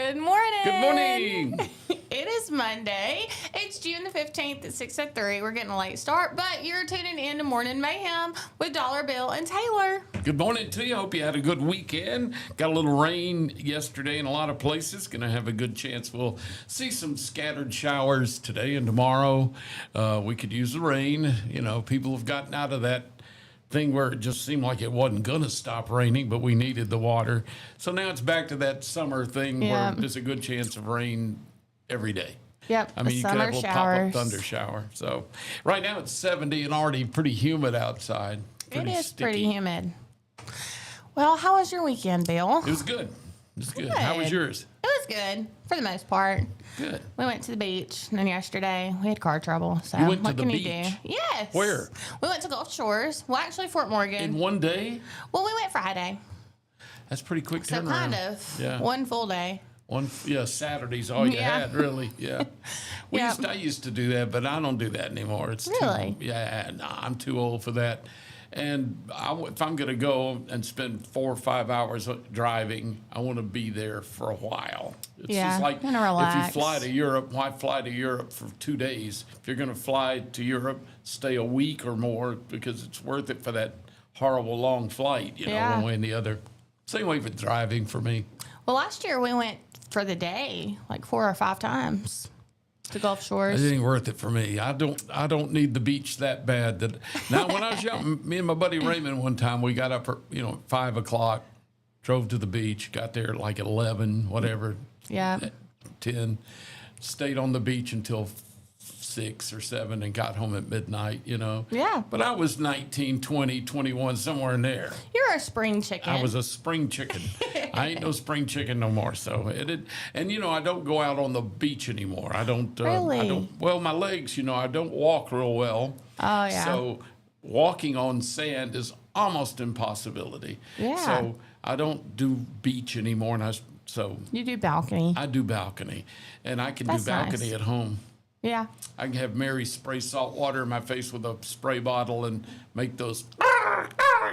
Good morning. Good morning. It is Monday. It's June the 15th at 6:03. We're getting a late start, but you're tuning in to Morning Mayhem with Dollar Bill and Taylor. Good morning to you. Hope you had a good weekend. Got a little rain yesterday in a lot of places. Going to have a good chance. We'll see some scattered showers today and tomorrow. We could use the rain. You know, people have gotten out of that thing where it just seemed like it wasn't going to stop raining, but we needed the water. So now it's back to that summer thing where there's a good chance of rain every day. Yep. I mean, you could have a little pop-up thunder shower. So right now it's 70 and already pretty humid outside. It is pretty humid. Well, how was your weekend, Bill? It was good. It was good. How was yours? It was good, for the most part. Good. We went to the beach, and then yesterday we had car trouble. So You went to what the can beach? you do? Yes. Where? We went to Gulf Shores. Well, actually, Fort Morgan. In one day? Well, we went Friday, That's pretty quick so turnaround. kind of Yeah. one full day. Saturday's all you had, really. Yeah. I used to do that, but I don't do that anymore. It's Really? I'm too old for that. And if I'm going to go and spend 4 or 5 hours driving, I want to be there for a while. It's just like gonna if relax. you fly to Europe, why fly to Europe for 2 days? If you're going to fly to Europe, stay a week or more because it's worth it for that horrible long flight, one way and the other. Same way with driving for me. Well, last year we went for the day like 4 or 5 times to Gulf Shores. It ain't worth it for me. I don't need the beach that bad. Now, when I was young, me and my buddy Raymond one time, we got up at 5 o'clock, drove to the beach, got there at like 11, whatever, Yeah. 10, stayed on the beach until 6 or 7 and got home at midnight, Yeah. But I was 19, 20, 21, somewhere in there. You're a spring chicken. I was a spring chicken. I ain't no spring chicken no more. So I don't go out on the beach anymore. I don't. Really? Well, my legs. I don't walk real well. Oh, yeah. So walking on sand is almost impossibility. Yeah. So I don't do beach anymore, You do balcony. I do balcony, and I can That's do balcony nice. at home. Yeah. I can have Mary spray salt water in my face with a spray bottle and make those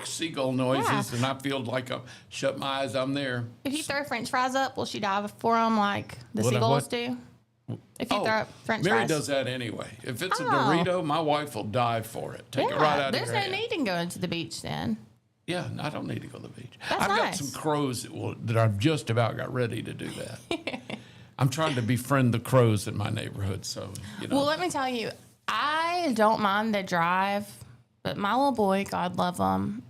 seagull noises, and I feel like I shut my eyes, I'm there. If you throw French fries up, will she dive for them like the What? seagulls do? If you throw up French Mary fries. does that anyway. If it's a Oh. Dorito, my wife will dive for it. Take it right out of There's her no hand. need in going to the beach then. Yeah, I don't need to go to the beach. That's I've got nice. some crows that I've just about got ready to do that. I'm trying to befriend the crows in my neighborhood, so Well, let me tell you, I don't mind the drive, but my little boy, God love him,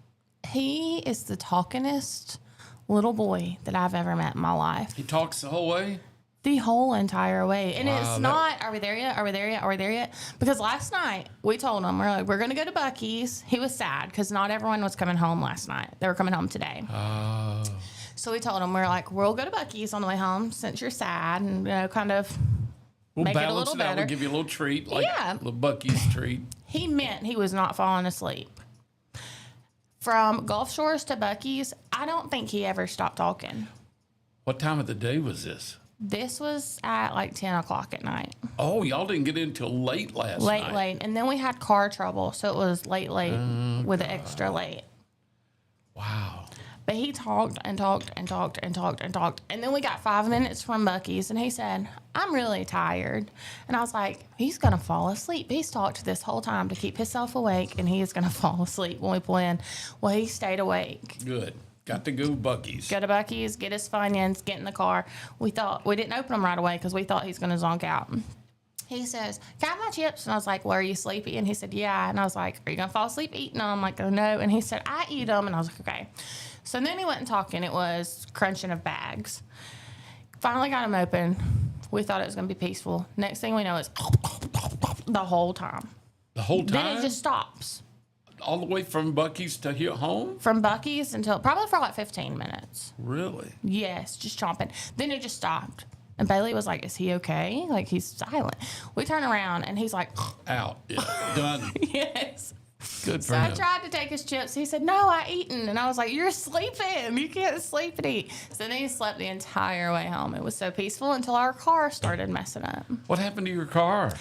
he is the talkingest little boy that I've ever met in my life. He talks the whole way. The whole entire way. And Wow, it's not, are we there yet? Are we there yet? Are we there yet? Because last night we told him, we're going to go to Buc-ee's. He was sad because not everyone was coming home last night. They were coming home today. Oh. So we told him, we'll go to Buc-ee's on the way home since you're sad and, kind of We'll make it a balance little it out. better. We'll give you a little treat, like Yeah. a little Buc-ee's treat. He meant he was not falling asleep. From Gulf Shores to Buc-ee's, I don't think he ever stopped talking. What time of the day was this? This was at like 10 o'clock at night. Oh, y'all didn't get in until late last night. Late. And then we had car trouble, so it was late with the extra late. Wow. But he talked and talked and talked and talked and talked. And then we got 5 minutes from Buc-ee's, and he said, I'm really tired. And I was like, he's going to fall asleep. He's talked this whole time to keep himself awake, and he is going to fall asleep when we pull in. Well, he stayed awake. Good. Got to go Buc-ee's. Go to Buc-ee's, get his Funyuns, get in the car. We didn't open them right away because we thought he's going to zonk out. He says, can I have my chips? And I was like, well, are you sleepy? And he said, yeah. And I was like, are you going to fall asleep eating them? I'm like, oh, no. And he said, I eat them. And I was like, okay. So then he went and talking. It was crunching of bags. Finally got them open. We thought it was going to be peaceful. Next thing we know is the whole time. The whole time? Then it just stops. All the way from Buc-ee's to here home? From Buc-ee's until probably for like 15 minutes. Really? Yes, just chomping. Then it just stopped. And Bailey was like, is he okay? Like, he's silent. We turn around, and he's like, Out. Yeah. Done. yes. Good for So I him. tried to take his chips. He said, no, I eaten. And I was like, you're sleeping. You can't sleep and eat. So then he slept the entire way home. It was so peaceful until our car started messing up. What happened to your car?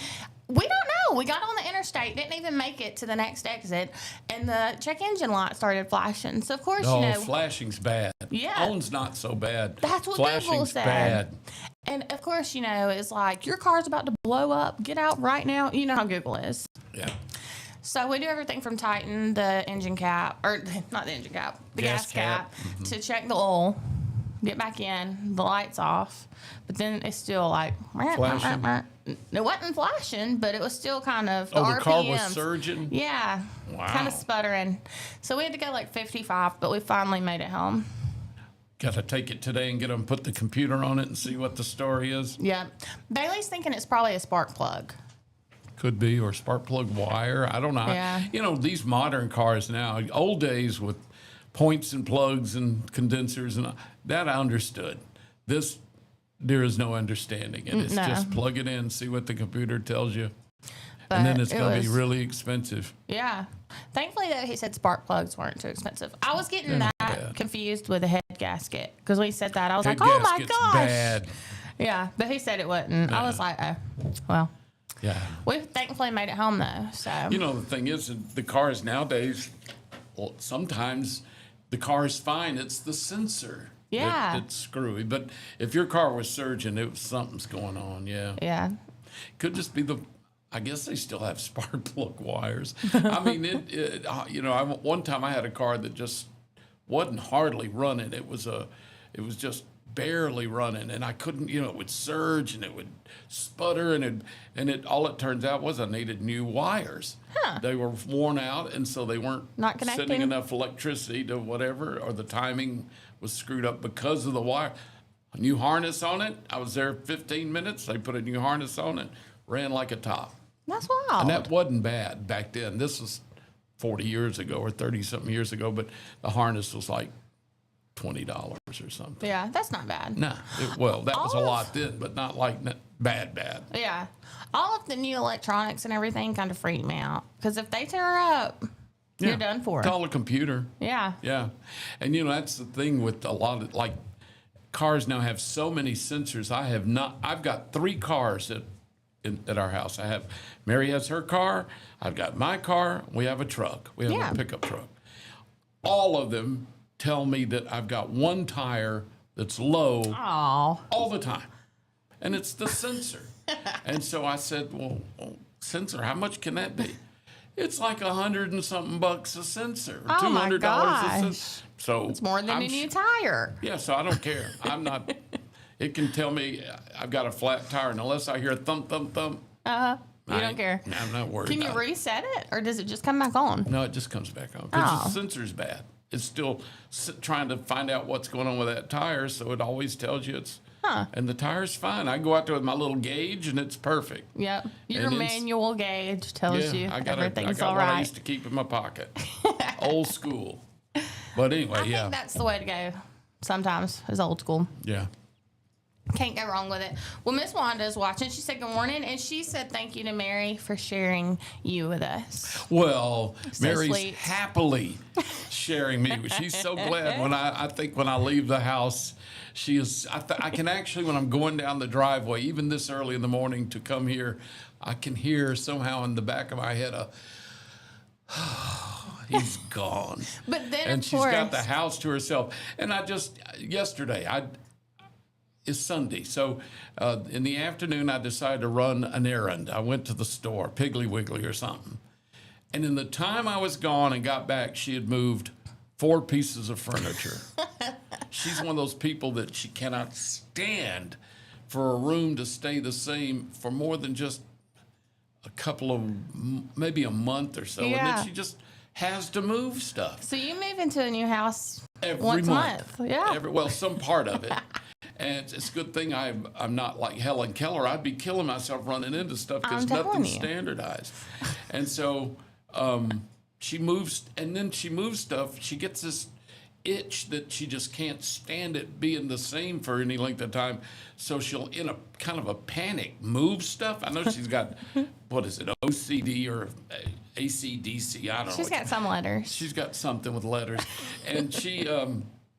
We don't know. We got on the interstate, didn't even make it to the next exit, and the check engine light started flashing. So, of course, Oh, flashing's bad. Yeah. On's not so bad. That's what Google Flashing's said. bad. And, of course, it's like, your car's about to blow up. Get out right now. You know how Google is. Yeah. So we do everything from tighten the engine cap, or not the engine cap, the gas cap, to check the oil, get back in, the lights off, but then it's still like, flashing. It wasn't flashing, but it was still kind of, the the car was RPMs. surging? Yeah. Wow. Kind of sputtering. So we had to go like 55, but we finally made it home. Got to take it today and get them put the computer on it and see what the story is. Yeah. Bailey's thinking it's probably a spark plug. Could be, or spark plug wire. I don't know. Yeah. These modern cars now, old days with points and plugs and condensers, and that I understood. This, there is no understanding it. It's just plug it in, see what the computer tells you. But and then it's going to be really expensive. Yeah. Thankfully, though, he said spark plugs weren't too expensive. I was getting confused with the head gasket because when he said that, I was Head like, oh my gasket's gosh. bad. Yeah, but he said it wasn't. I was like, oh, well. Yeah. We thankfully made it home, though. So The thing is, the cars nowadays, well, sometimes the car's fine. It's the sensor. Yeah. That's screwy. But if your car was surging, something's going on. Yeah. Yeah. Could just be I guess they still have spark plug wires. I mean, one time I had a car that just wasn't hardly running. It was just barely running, and I couldn't, it would surge and it would sputter, and all it turns out was I needed new wires. Huh. They were worn out, and so they weren't Not connecting? sending enough electricity to whatever, or the timing was screwed up because of the wire. A new harness on it. I was there 15 minutes. They put a new harness on it, ran like a top. That's wild. And that wasn't bad back then. This was 40 years ago or 30-something years ago, but the harness was like $20 or something. Yeah, that's not bad. No, that was a lot then, but not like bad. Yeah. All of the new electronics and everything kind of freaked me out. Because if they tear up, you're done for. Call a computer. Yeah. Yeah. And, that's the thing with a lot of, cars now have so many sensors. I've got 3 cars at our house. Mary has her car. I've got my car. We have a truck. We have a pickup truck. All of them tell me that I've got one tire that's low all the time. And it's the sensor. And so I said, well, sensor, how much can that be? It's like $100 and something bucks a sensor, or $200 a sensor. So it's more than a new tire. Yeah, so I don't care. I'm not. It can tell me I've got a flat tire, and unless I hear a thump, thump, thump. You don't care. I'm not worried. Can you reset it, or does it just come back on? No, it just comes back on because the sensor's bad. It's still trying to find out what's going on with that tire, so it always tells you it's. And the tire's fine. I go out there with my little gauge, and it's perfect. Yep. Your manual gauge tells you everything's all one right. I used to keep in my pocket. Old school. But anyway, I think that's the way to go sometimes, is old school. Yeah. Can't go wrong with it. Well, Miss Wanda is watching. She said good morning, and she said thank you to Mary for sharing you with us. Well, So Mary's sweet. happily sharing me. She's so glad when I think when I leave the house, she is. I can actually, when I'm going down the driveway, even this early in the morning to come here, I can hear somehow in the back of my head he's gone. But then, and of she's course, got the house to herself. And yesterday, it's Sunday. So in the afternoon, I decided to run an errand. I went to the store, Piggly Wiggly or something. And in the time I was gone and got back, she had moved 4 pieces of furniture. She's one of those people that she cannot stand for a room to stay the same for more than just a couple of, maybe a month or so. And then she just has to move stuff. So you move into a new house every once a month. Yeah. Some part of it. And it's a good thing I'm not like Helen Keller. I'd be killing myself running into stuff because nothing's standardized. And so she moves, and then she moves stuff. She gets this itch that she just can't stand it being the same for any length of time. So she'll, in a kind of a panic, move stuff. I know she's got, what is it, OCD or ACDC? I don't know. She's got some letters. She's got something with letters. And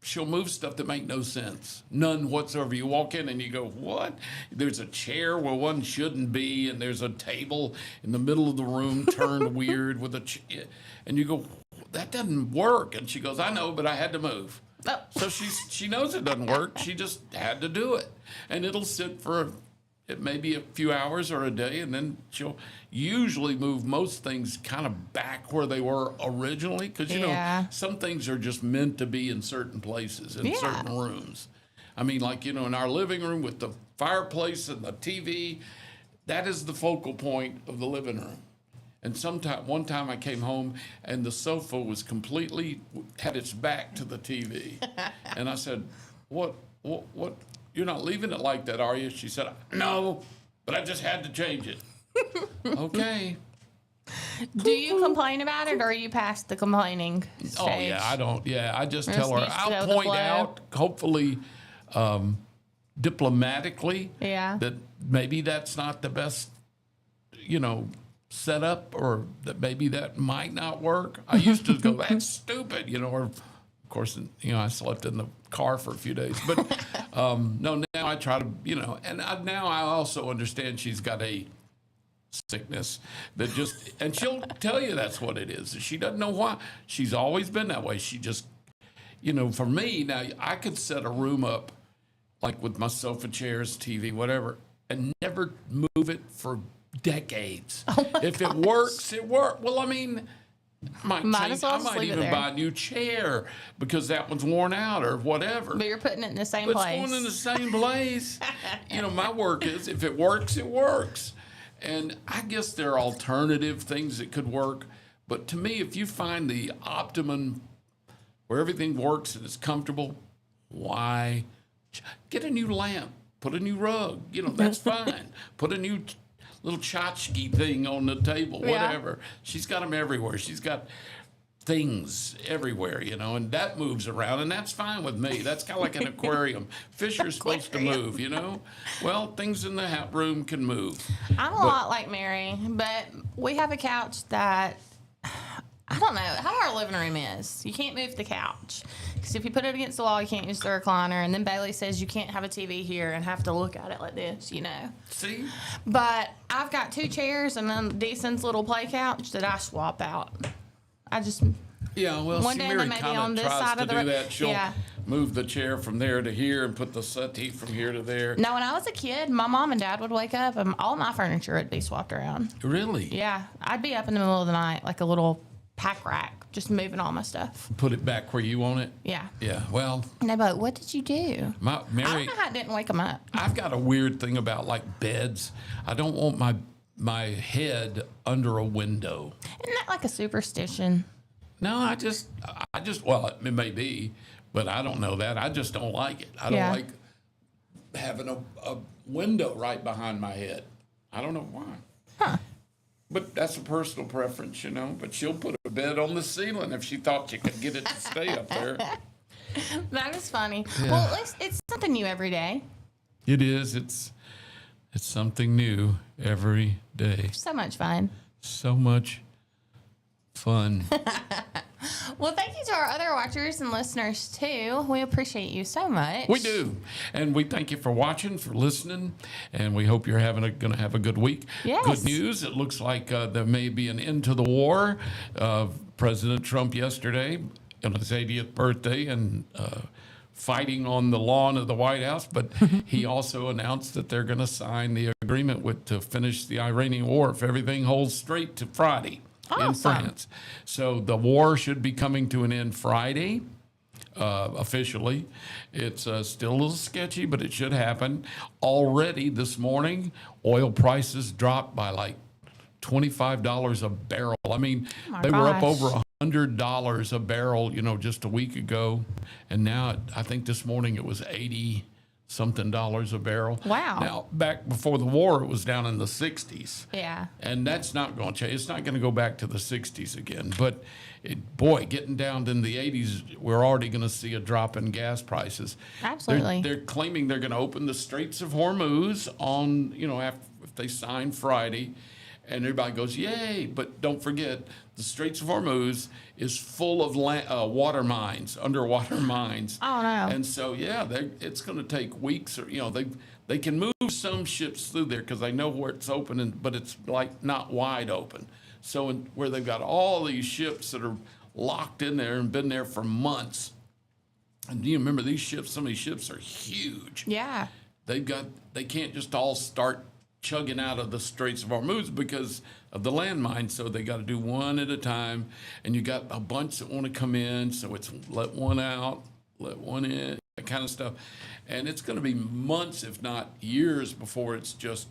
she'll move stuff that make no sense, none whatsoever. You walk in and you go, what? There's a chair where one shouldn't be, and there's a table in the middle of the room turned weird with and you go, that doesn't work. And she goes, I know, but I had to move. Oh. So she knows it doesn't work. She just had to do it, and it'll sit for it may be a few hours or a day, and then she'll usually move most things kind of back where they were originally, because you know some things are just meant to be in certain places in certain rooms. I mean, like, you know, in our living room with the fireplace and the TV, that is the focal point of the living room. And one time I came home and the sofa was completely had its back to the TV, and I said, "What? You're not leaving it like that, are you?" She said, "No, but I just had to change it." Okay. Do you complain about it, or are you past the complaining stage? Oh yeah, I don't. Yeah, I just tell her. Just I'll point out, hopefully, diplomatically, that maybe that's not the best, you know, setup, or that maybe that might not work. I used to go, "That's stupid," you know, or of course, you know, I slept in the car for a few days, but no, now I try to, you know, and now I also understand she's got a sickness that just, and she'll tell you that's what it is. She doesn't know why. She's always been that way. She just, you know, for me, now I could set a room up like with my sofa chairs, TV, whatever, and never move it for decades. If it works, it works. Well, I mean, I might even buy a new chair because that one's worn out or whatever. But you're putting it in the same place. place. It's going in the same place. You know, my work is, if it works, it works. And I guess there are alternative things that could work. But to me, if you find the optimum where everything works and it's comfortable, why? Get a new lamp. Put a new rug. You know, that's fine. Put a new little tchotchke thing on the table, whatever. She's got them everywhere. She's got things everywhere, you know, and that moves around, and that's fine with me. That's kind of like an aquarium. Fish are supposed to move, you know. Well, things in the room can move. I'm a lot like Mary, but we have a couch that, I don't know how our living room is. You can't move the couch. Because if you put it against the wall, you can't use the recliner. And then Bailey says you can't have a TV here and have to look at it like this, you know. See? But I've got 2 chairs and then Deason's little play couch that I swap out. I just... Yeah, well, one see, day Mary maybe kind on of this tries side to of the do that. She'll yeah. move the chair from there to here and put the settee from here to there. Now, when I was a kid, my mom and dad would wake up and all my furniture would be swapped around. Really? Yeah. I'd be up in the middle of the night like a little pack rack, just moving all my stuff. Put it back where you want it? Yeah. Yeah, well. And they'd be like, what did you do? Mary, I don't know how it didn't wake them up. I've got a weird thing about like beds. I don't want my head under a window. Isn't that like a superstition? No, I just, well, it may be, but I don't know that. I just don't like it. I don't like having a window right behind my head. I don't know why. Huh. But that's a personal preference, you know. But she'll put a bed on the ceiling if she thought she could get it to stay up there. That is funny. Yeah. Well, at least it's something new every day. It is. It's something new every day. So much fun. So much fun. Well, thank you to our other watchers and listeners, too. We appreciate you so much. We do. And we thank you for watching, for listening, and we hope you're going to have a good week. Yes. Good news. It looks like there may be an end to the war. President Trump yesterday, on his 80th birthday, and fighting on the lawn of the White House, but he also announced that they're going to sign the agreement to finish the Iranian war if everything holds straight to Friday. Awesome. In France. So the war should be coming to an end Friday, officially. It's still a little sketchy, but it should happen. Already this morning, oil prices dropped by like $25 a barrel. I mean, they were up over $100 a barrel, you know, just a week ago. And now I think this morning it was $80-something a barrel. Wow. Now, back before the war, it was down in the 60s. Yeah. And that's not going to change. It's not going to go back to the 60s again. But, boy, getting down in the 80s, we're already going to see a drop in gas prices. Absolutely. They're claiming they're going to open the Straits of Hormuz on, you know, if they sign Friday. And everybody goes, yay. But don't forget, the Straits of Hormuz is full of water mines, underwater mines. Oh, no. And so, yeah, it's going to take weeks. Or they can move some ships through there because they know where it's open, but it's like not wide open. So where they've got all these ships that are locked in there and been there for months. And you remember these ships, some of these ships are huge. Yeah. They can't just all start chugging out of the Straits of Hormuz because of the landmine. So they got to do one at a time. And you got a bunch that want to come in. So it's let one out, let one in, that kind of stuff. And it's going to be months, if not years, before it's just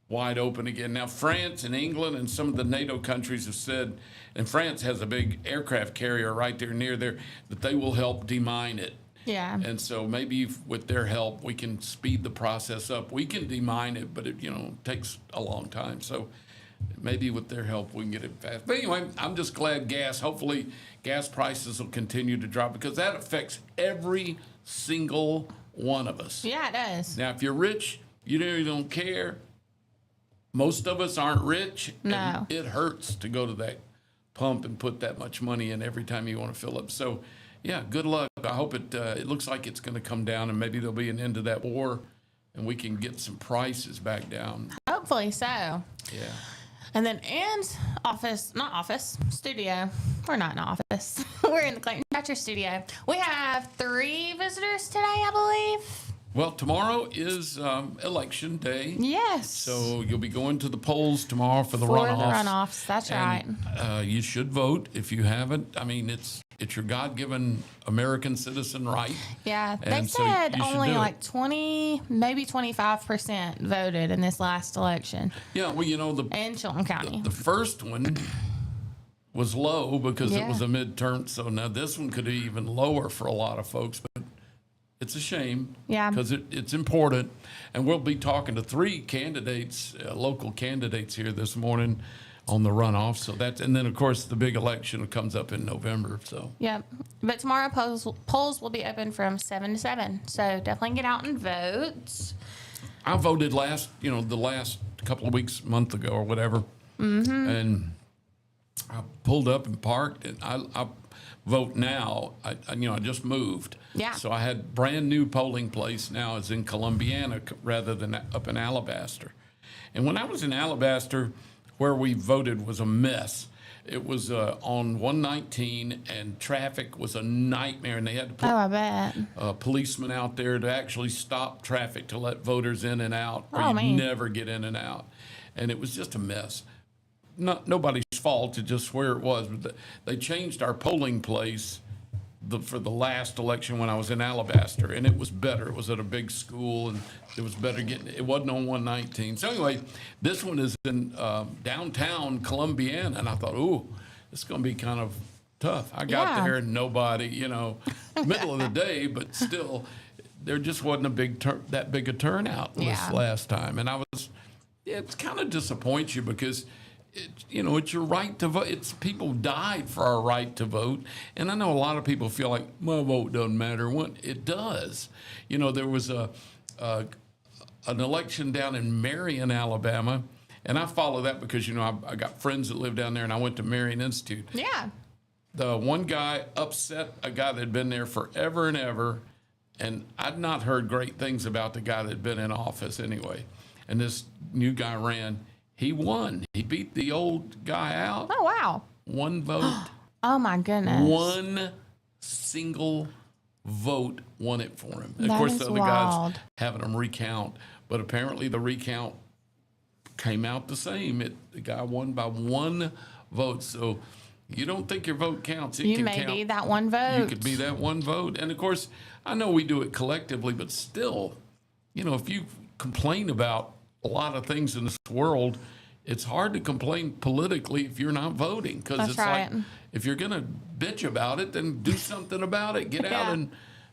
wide open again. Now, France and England and some of the NATO countries have said, and France has a big aircraft carrier right there near there, that they will help demine it. Yeah. And so maybe with their help, we can speed the process up. We can demine it, but it takes a long time. So maybe with their help, we can get it fast. But anyway, I'm just glad hopefully gas prices will continue to drop because that affects every single one of us. Yeah, it does. Now, if you're rich, you don't care. Most of us aren't rich. No. And it hurts to go to that pump and put that much money in every time you want to fill up. So, yeah, good luck. I hope it looks like it's going to come down, and maybe there'll be an end to that war, and we can get some prices back down. Hopefully so. Yeah. And then Ann's studio. We're not in office. We're in the Clayton Thatcher studio. We have 3 visitors today, I believe. Well, tomorrow is election day. Yes. So you'll be going to the polls tomorrow for the For runoffs. the runoffs, that's right. You should vote if you haven't. I mean, it's your God-given American citizen right. Yeah, they And so said you should only do it. like 20, maybe 25% voted in this last election Yeah, well, in Chilton County. the first one was low because it Yeah. was a midterm. So now this one could be even lower for a lot of folks, but it's a shame. Yeah. Because it's important. And we'll be talking to 3 candidates, local candidates here this morning on the runoff. So and then of course the big election comes up in November. So Yep. But tomorrow polls will be open from 7 to 7. So definitely get out and vote. I voted the last couple of weeks, month ago or whatever. Mm-hmm. And I pulled up and parked, and I vote now. I just moved. Yeah. So I had brand new polling place now is in Columbiana rather than up in Alabaster. And when I was in Alabaster, where we voted was a mess. It was on 119, and traffic was a nightmare, and they had to put I bet. policemen out there to actually stop traffic to let voters in and out, or Oh, you'd man. never get in and out. And it was just a mess. Nobody's fault, it's just where it was. But they changed our polling place for the last election when I was in Alabaster, and it was better. It was at a big school, and it was better getting. It wasn't on 119. So anyway, this one is in downtown Columbiana, and I thought, ooh, it's going to be kind of tough. I got Yeah. there and nobody, middle of the day, but still, there just wasn't that big a turnout this Yeah. last time, and it kind of disappoints you because. It's your right to vote. People died for our right to vote. And I know a lot of people feel like, my vote doesn't matter. It does. There was an election down in Marion, Alabama. And I follow that because, I got friends that live down there, and I went to Marion Institute. Yeah. The one guy upset a guy that had been there forever and ever. And I'd not heard great things about the guy that had been in office anyway. And this new guy ran. He won. He beat the old guy out. Oh, wow. 1 vote. Oh, my goodness. 1 single vote won it for him. And of That course, is the other wild. guys having them recount. But apparently the recount came out the same. The guy won by 1 vote. So you don't think your vote counts. It You can may count. be that 1 vote. You could be that 1 vote. And of course, I know we do it collectively, but still, if you complain about a lot of things in this world, it's hard to complain politically if you're not voting, because That's it's right. like, if you're going to bitch about it, then do something about it. Get Yeah. out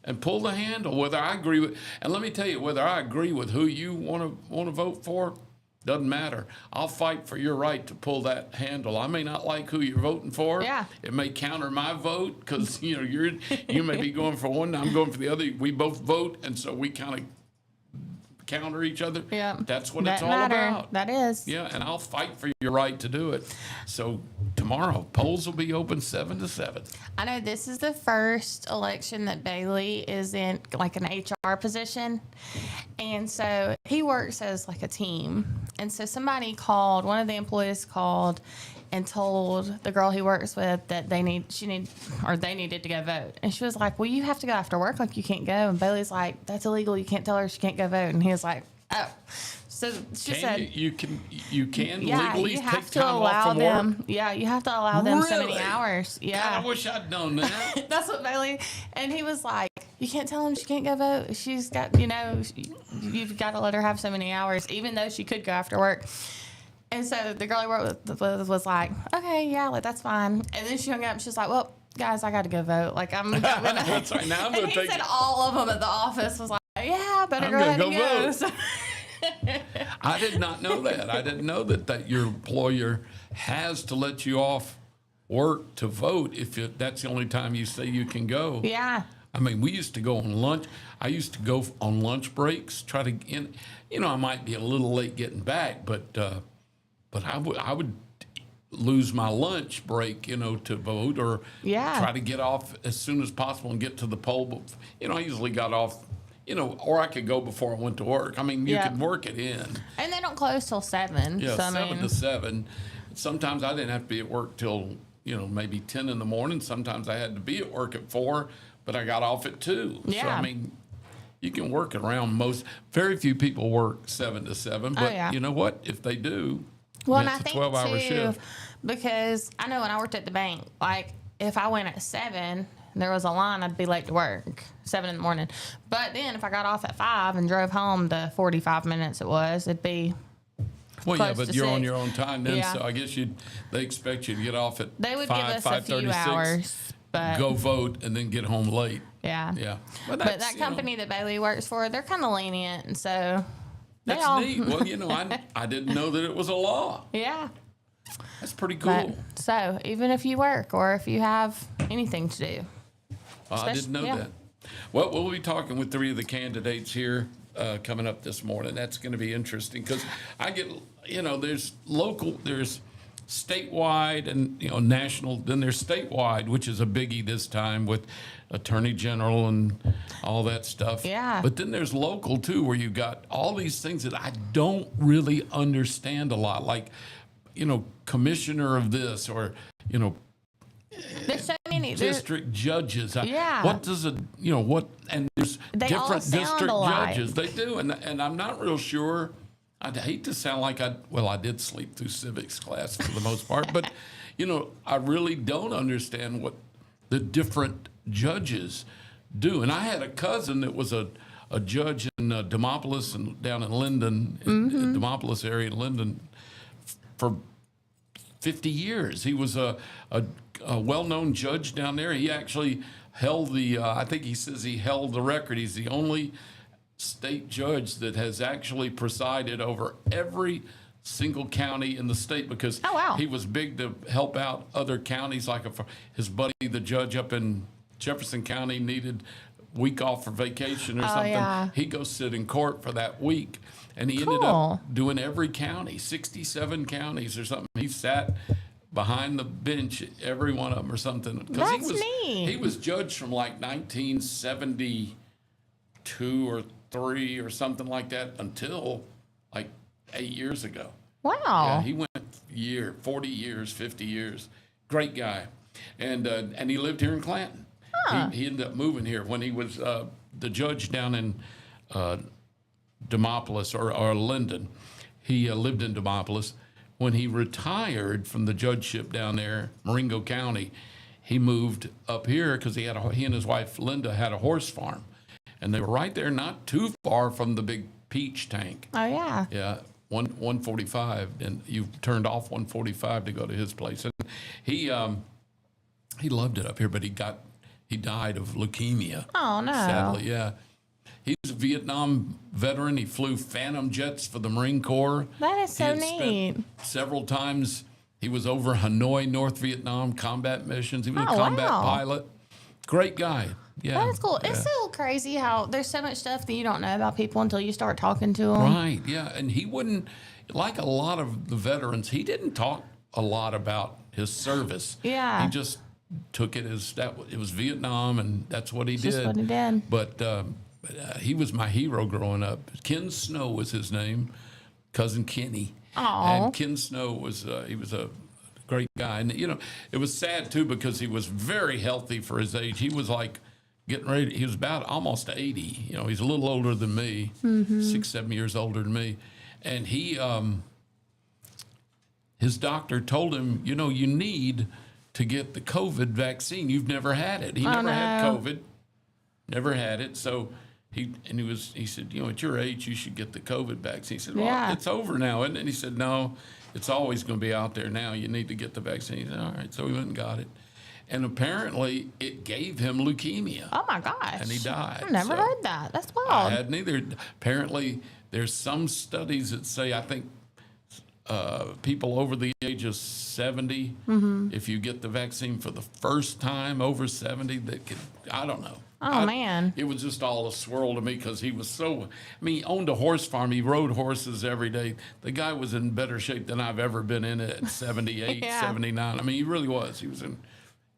and pull the handle. Whether I agree with, and let me tell you, whether I agree with who you want to vote for, doesn't matter. I'll fight for your right to pull that handle. I may not like who you're voting for. Yeah. It may counter my vote because you may be going for one, I'm going for the other. We both vote, and so we kind of counter each other. Yeah. That's what it's Doesn't all matter. about. That is. Yeah, and I'll fight for your right to do it. So tomorrow, polls will be open 7 to 7. I know this is the first election that Bailey is in, like an HR position. And so he works as like a team. And so somebody called, one of the employees called and told the girl he works with that they needed to go vote. And she was like, well, you have to go after work. Like, you can't go. And Bailey's like, that's illegal. You can't tell her she can't go vote. And he was like, oh. So she said, you can yeah, legally you take have to time off allow from them. work? Yeah, you have to allow them so many Really? hours. Yeah. God, I wish I'd known that. That's what Bailey, and he was like, you can't tell him she can't go vote. She's got, you've got to let her have so many hours, even though she could go after work. And so the girl he worked with was like, okay, yeah, like, that's fine. And then she hung up and she's like, well, guys, I got to go vote. Like, I'm gonna. That's right. Now I'm And going to he take said all of them at the office was like, yeah, better I'm go gonna ahead go and go. vote. So- I did not know that. I didn't know that your employer has to let you off work to vote if that's the only time you say you can go. yeah. I mean, we used to go on lunch. I used to go on lunch breaks, try to get, I might be a little late getting back, but I would lose my lunch break, to vote or Yeah. try to get off as soon as possible and get to the poll. But, I usually got off, or I could go before I went to work. I mean, you Yeah. could work it in. And they don't close till 7. Yeah, so, I 7 mean, to 7. Sometimes I didn't have to be at work till, maybe 10 in the morning. Sometimes I had to be at work at 4, but I got off at 2. So, Yeah. I mean, you can work around very few people work 7 to 7, but yeah. you know what? If they do, Well, and it's I a think 12-hour too, shift. because I know when I worked at the bank, like if I went at 7, there was a line, I'd be late to work, 7 in the morning. But then if I got off at 5 and drove home the 45 minutes it'd be Well, yeah, close but to you're on 6. your own time then, Yeah. so I guess they expect you to get off at They would 5, give us a few 5:36, hours, but go vote, and then get home late. yeah. Yeah, But that company that Bailey works for, they're kind of lenient, and so they that's all neat. Well, I didn't know that it was a law. yeah. That's pretty cool. But, so even if you work or if you have anything to do, I didn't know yeah. that. Well, we'll be talking with 3 of the candidates here coming up this morning. That's going to be interesting because I get, there's local, there's statewide and, national, then there's statewide, which is a biggie this time with Attorney General and all that stuff. Yeah. But then there's local too, where you got all these things that I don't really understand a lot, like, commissioner of this or, there's so many. district judges. Yeah. What does and there's They all different sound district alike. judges. They do. And I'm not real sure. I'd hate to sound like I did sleep through civics class for the most part, but, I really don't understand what the different judges do. And I had a cousin that was a judge in Demopolis and down in Linden, in Demopolis area in Linden, for 50 years. He was a well-known judge down there. He actually held I think he says he held the record. He's the only state judge that has actually presided over every single county in the state because Oh, wow. he was big to help out other counties. Like his buddy, the judge up in Jefferson County, needed a week off for vacation or something. yeah. He'd go sit in court for that week. And he ended Cool. up doing every county, 67 counties or something. He sat behind the bench, every one of them or something. 'Cause That's neat. He was judged from like 1972 or 3 or something like that until like 8 years ago. Wow. Yeah, he went 40 years, 50 years. Great guy. And he lived here in Clanton. He ended up moving here when he was the judge down in Demopolis or Linden. He lived in Demopolis. When he retired from the judgeship down there, Marengo County, he moved up here because he and his wife Linda had a horse farm, and they were right there, not too far from the big peach tank. Oh, yeah. Yeah, 145, and you turned off 145 to go to his place, and he loved it up here, but he died of leukemia. Oh, no. Sadly, yeah. He was a Vietnam veteran. He flew Phantom jets for the Marine Corps. That is so He had neat. spent several times. He was over Hanoi, North Vietnam, combat missions. He was Oh, a combat wow. pilot. Great guy. Yeah. That is cool. Yeah. It's so crazy how there's so much stuff that you don't know about people until you start talking to them. Right, yeah. And he wouldn't, like a lot of the veterans, he didn't talk a lot about his service. Yeah. He just took it as that it was Vietnam, and that's what he Just did. what he did. But he was my hero growing up. Ken Snow was his name, cousin Kenny. Aw. And Ken Snow was he was a great guy, and it was sad too because he was very healthy for his age. He was like getting ready. He was about almost 80. He's a little older than me, 6-7 years older than me, and he his doctor told him, you need to get the COVID vaccine. You've never had it. He never had COVID, never had it. So he said, at your age, you should get the COVID vaccine. He said, well, it's over now, isn't it? And he said, no, it's always going to be out there now. You need to get the vaccine. He said, all right. So he went and got it. And apparently it gave him leukemia. Oh, my gosh. And he died. I've never heard that. That's wild. I hadn't either. Apparently there's some studies that say, I think, people over the age of 70, if you get the vaccine for the first time over 70, that could, I don't know. Oh, man. It was just all a swirl to me because he was he owned a horse farm. He rode horses every day. The guy was in better shape than I've ever been in at 78, 79. I mean, he really was. He was in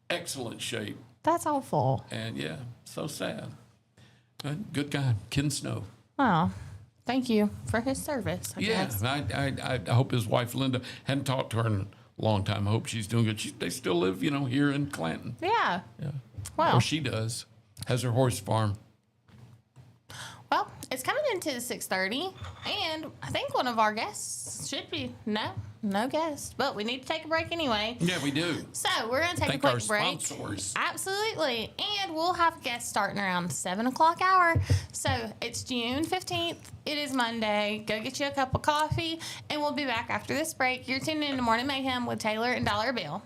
excellent shape. That's awful. And, so sad. But good guy, Ken Snow. Wow. Thank you for his service, I guess. I hope his wife, Linda, hadn't talked to her in a long time. I hope she's doing good. They still live, here in Clanton. Yeah. Yeah. Well. Or she does. Has her horse farm. Well, it's coming into 6:30, and I think one of our guests should be no guest, but we need to take a break anyway. Yeah, we do. So we're going to take Thank a our quick break. sponsors. Absolutely, and we'll have guests starting around 7:00 hour. So it's June 15th. It is Monday. Go get you a cup of coffee, and we'll be back after this break. You're tuning in to Morning Mayhem with Taylor and Dollar Bill.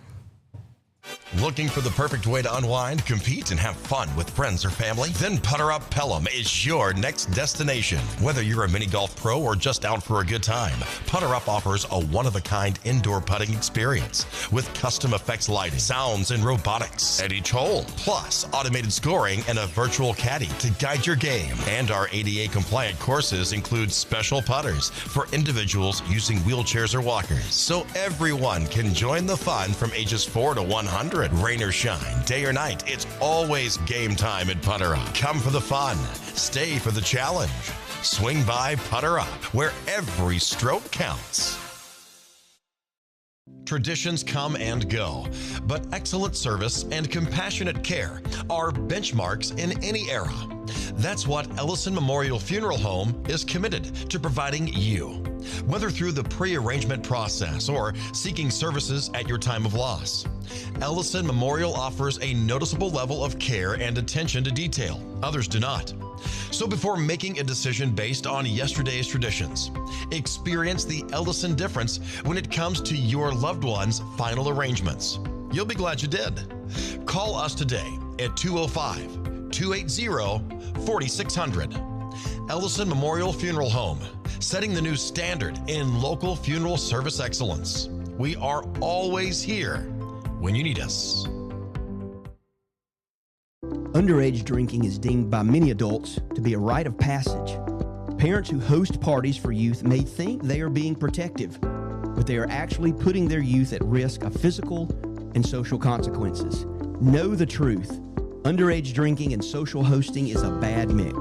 Looking for the perfect way to unwind, compete, and have fun with friends or family? Then Putter Up Pelham is your next destination. Whether you're a mini golf pro or just out for a good time, Putter Up offers a one-of-a-kind indoor putting experience with custom effects lighting, sounds, and robotics at each hole, plus automated scoring and a virtual caddy to guide your game. And our ADA-compliant courses include special putters for individuals using wheelchairs or walkers, so everyone can join the fun from ages 4 to 100. Rain or shine, day or night, it's always game time at Putter Up. Come for the fun, stay for the challenge. Swing by Putter Up, where every stroke counts. Traditions come and go, but excellent service and compassionate care are benchmarks in any era. That's what Ellison Memorial Funeral Home is committed to providing you, whether through the pre-arrangement process or seeking services at your time of loss. Ellison Memorial offers a noticeable level of care and attention to detail. Others do not. So before making a decision based on yesterday's traditions, experience the Ellison difference when it comes to your loved one's final arrangements. You'll be glad you did. Call us today at 205-280-4600. Ellison Memorial Funeral Home, setting the new standard in local funeral service excellence. We are always here when you need us. Underage drinking is deemed by many adults to be a rite of passage. Parents who host parties for youth may think they are being protective, but they are actually putting their youth at risk of physical and social consequences. Know the truth. Underage drinking and social hosting is a bad mix.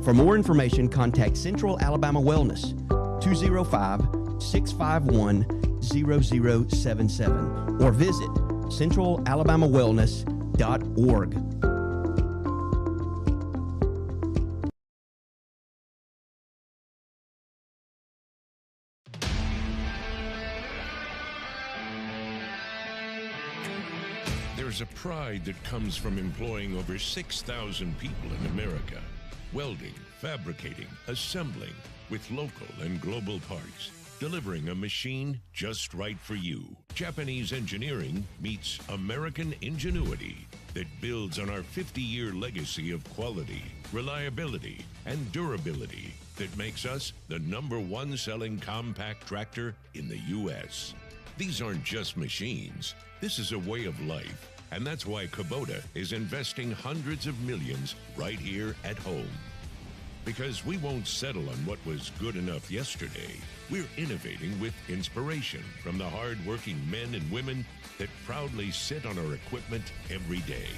For more information, contact Central Alabama Wellness, 205-651-0077, or visit centralalabamawellness.org. There's a pride that comes from employing over 6,000 people in America. Welding, fabricating, assembling with local and global parts. Delivering a machine just right for you. Japanese engineering meets American ingenuity that builds on our 50-year legacy of quality, reliability, and durability that makes us the #1 selling compact tractor in the U.S. These aren't just machines. This is a way of life, And that's why Kubota is investing hundreds of millions right here at home. Because we won't settle on what was good enough yesterday. We're innovating with inspiration from the hard-working men and women that proudly sit on our equipment every day.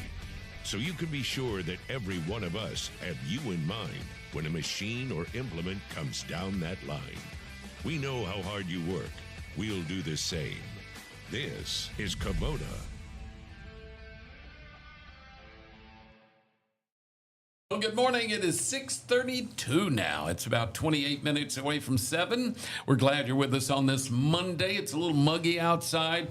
So you can be sure that every one of us have you in mind when a machine or implement comes down that line. We know how hard you work. We'll do the same. This is Kubota. Well, good morning. It is 6:32 now. It's about 28 minutes away from 7. We're glad you're with us on this Monday. It's a little muggy outside,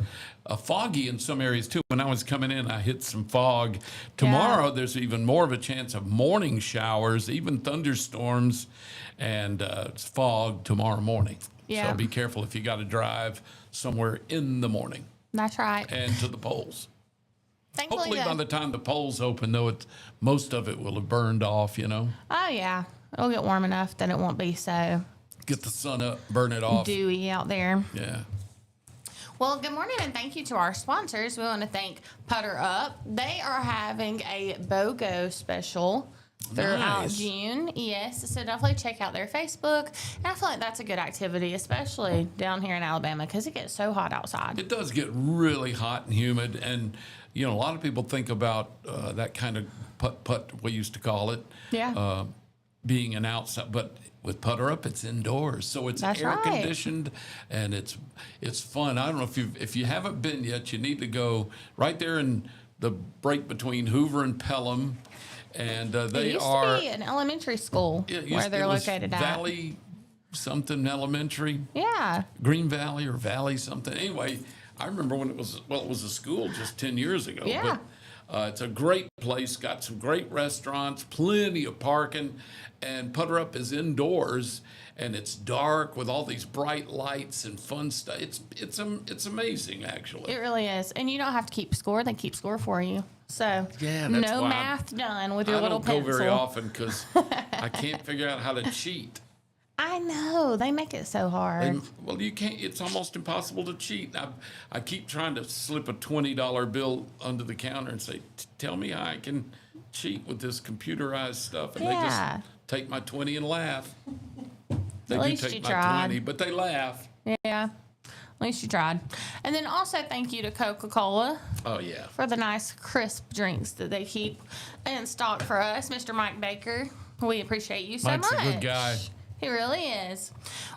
foggy in some areas too. When I was coming in, I hit some fog. Tomorrow, there's even more of a chance of morning showers, even thunderstorms, and it's fog tomorrow morning. Yeah. So be careful if you got to drive somewhere in the morning That's right. and to the polls. Thankfully, Hopefully by the time the polls open, though, most of it will have burned off, you know. Oh, yeah. It'll get warm enough that it won't be so Get the sun up, burn it off. dewy out there. Yeah. Well, good morning and thank you to our sponsors. We want to thank Putter Up. They are having a BOGO special throughout Nice. June. Yes, so definitely check out their Facebook. And I feel like that's a good activity, especially down here in Alabama because it gets so hot outside. It does get really hot and humid, and you know a lot of people think about that kind of putt we used to call it. Yeah. Being an outside, but with Putter Up, it's indoors, so it's That's air right. conditioned and it's fun. I don't know if you haven't been yet, you need to go right there in the break between Hoover and Pelham, and It they used are. to be an elementary school where they're it was located at. Valley something elementary. Yeah. Green Valley or Valley something. Anyway, I remember when it was a school just 10 years ago. Yeah. But it's a great place, got some great restaurants, plenty of parking, and Putter Up is indoors, and it's dark with all these bright lights and fun stuff. It's amazing, actually. It really is. And you don't have to keep score. They keep score for you. So Yeah, that's no why math done with your I little don't go pencil. very often because I can't figure out how to cheat. I know. They make it so hard. Well, you can't. It's almost impossible to cheat. I keep trying to slip a $20 bill under the counter and say, "Tell me how I can cheat with this computerized stuff," and they Yeah. just take my 20 and laugh. They At do least take you my tried. 20, but they laugh. Yeah. At least you tried. And then also thank you to Coca-Cola Oh yeah. for the nice crisp drinks that they keep in stock for us. Mr. Mike Baker, we appreciate you so Mike's much. a good guy. He really is.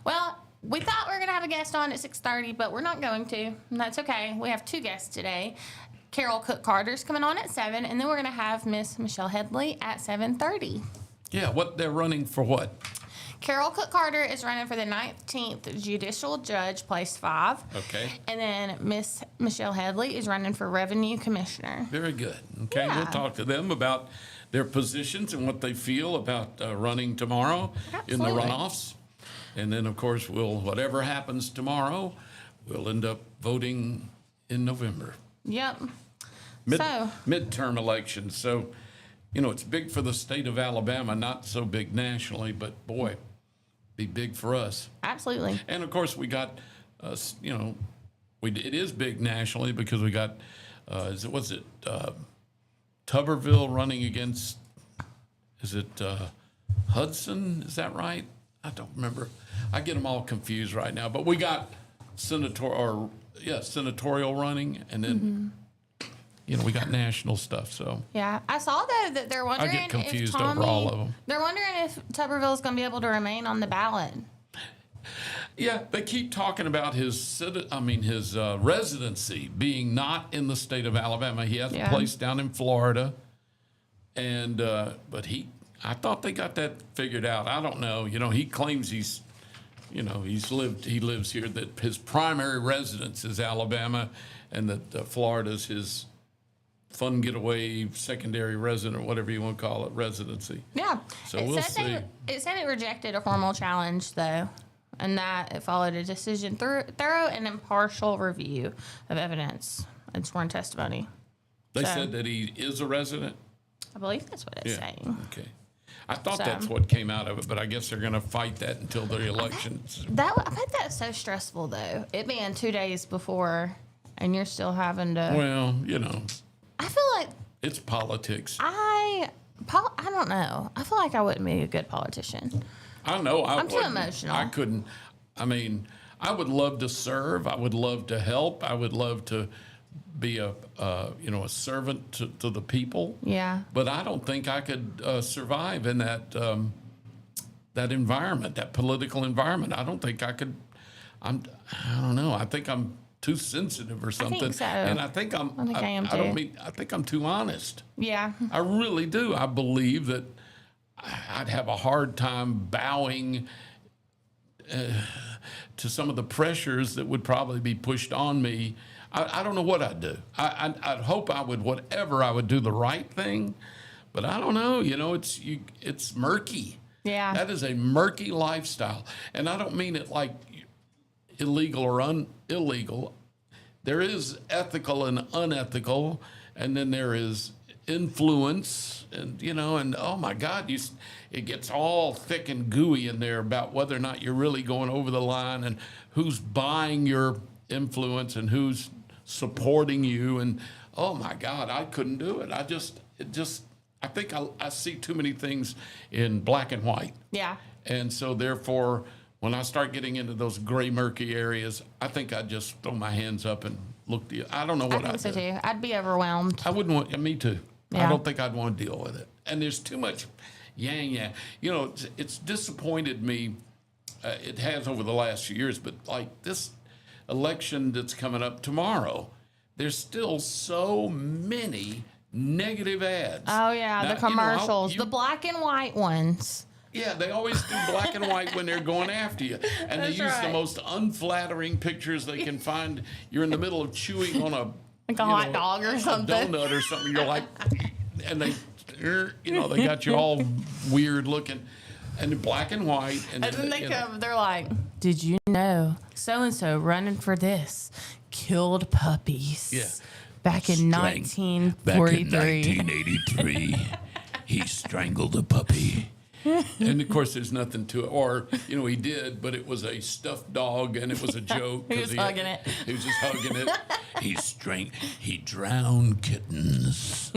Well, we thought we were going to have a guest on at 6:30, but we're not going to. And that's okay. We have two guests today. Carol Cook-Carter's coming on at 7, and then we're going to have Miss Michelle Headley at 7:30. Yeah. What they're running for? What? Carol Cook-Carter is running for the 19th Judicial Judge, Place 5. Okay. And then Miss Michelle Headley is running for Revenue Commissioner. Very good. Okay. Yeah. We'll talk to them about their positions and what they feel about running tomorrow in the Absolutely. runoffs. And then, of course, whatever happens tomorrow, we'll end up voting in November. Yep. Midterm elections. So, you know, it's big for the state of Alabama, not so big nationally, but boy, be big for us. Absolutely. And of course, we got, you know, it is big nationally because we got, Tuberville running against, is it Hudson? Is that right? I don't remember. I get them all confused right now. But we got senatorial running, and then you know we got national stuff. So Yeah. I saw, though, that they're wondering get confused if over Tommy, all of 'em. They're wondering if Tuberville is going to be able to remain on the ballot. yeah, they keep talking about his residency being not in the state of Alabama. He has a Yeah. place down in Florida, and but I thought they got that figured out. I don't know. You know, he claims he lives here, that his primary residence is Alabama, and that Florida's his fun getaway secondary resident, or whatever you want to call it, residency. Yeah. So we'll see. It said it rejected a formal challenge, though, and that it followed a decision thorough and impartial review of evidence and sworn testimony. They So- said that he is a resident. I believe that's what it's saying. Okay. I thought So- that's what came out of it, but I guess they're going to fight that until the elections. I bet that's so stressful, though. It being 2 days before, and you're still having to. Well, you know, It's politics. I don't know. I feel like I wouldn't be a good politician. I know. I'm too emotional. I couldn't. I mean, I would love to serve. I would love to help. I would love to be a servant to the people. Yeah. But I don't think I could survive in that environment, that political environment. I don't think I could. I don't know. I think I'm too sensitive or something. I think so. And I think I'm. I think I am too. I think I'm too honest. Yeah. I really do. I believe that I'd have a hard time bowing to some of the pressures that would probably be pushed on me. I don't know what I'd do. I'd hope I would, whatever I would do the right thing, but I don't know. It's murky. Yeah. That is a murky lifestyle. And I don't mean it like illegal or illegal. There is ethical and unethical, and then there is influence, and oh my God, it gets all thick and gooey in there about whether or not you're really going over the line and who's buying your influence and who's supporting you. And oh my God, I couldn't do it. I think I see too many things in black and white. Yeah. And so therefore, when I start getting into those gray, murky areas, I think I'd just throw my hands up and look. I don't know what I'd do. Too. I'd be overwhelmed. I wouldn't want. Me too. Yeah. I don't think I'd want to deal with it. And there's too much yang. It's disappointed me. It has over the last few years, but like this election that's coming up tomorrow, there's still so many negative ads. Oh yeah, now, the commercials, the black and white ones. Yeah, they always do black and white when they're going after you. And they use the most unflattering pictures they can find. You're in the middle of chewing on a hot dog or something. A donut or something. You're like, and they got you all weird looking. And black and white. And then they come, they're like, did you know so-and-so running for this killed puppies? Yeah. Back in 1943. Back in 1983, he strangled a puppy. And of course, there's nothing to it. Or, he did, but it was a stuffed dog and it was a joke. He was hugging it. He was just hugging it. He drowned kittens.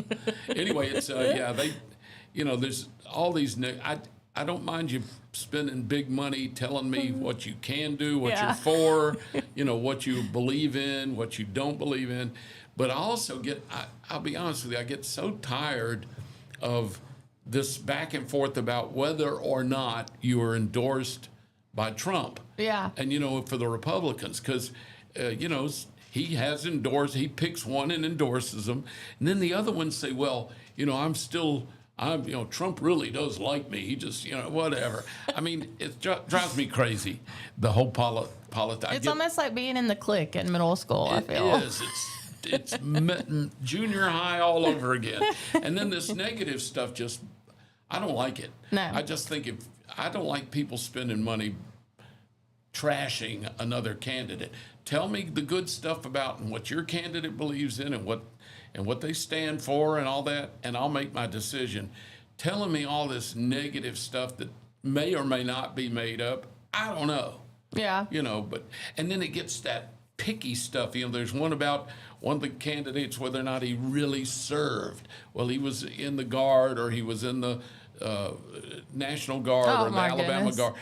Anyway, it's, there's all these, I don't mind you spending big money telling me what you can do, what you're for, what you believe in, what you don't believe in. But I also I'll be honest with you, I get so tired of this back and forth about whether or not you are endorsed by Trump. Yeah. And, for the Republicans, because, he has endorsed, he picks one and endorses them. And then the other ones say, well, Trump really does like me. He just, whatever. I mean, it drives me crazy, the whole politics. It's almost like being in the clique in middle school, I feel. It is. It's junior high all over again. And then this negative stuff I don't like it. No. I just think I don't like people spending money trashing another candidate. Tell me the good stuff about what your candidate believes in and what they stand for and all that, and I'll make my decision. Telling me all this negative stuff that may or may not be made up, I don't know. Yeah. And then it gets that picky stuff. There's one about one of the candidates, whether or not he really served. Well, he was in the Guard or he was in the National Guard or the Alabama Guard.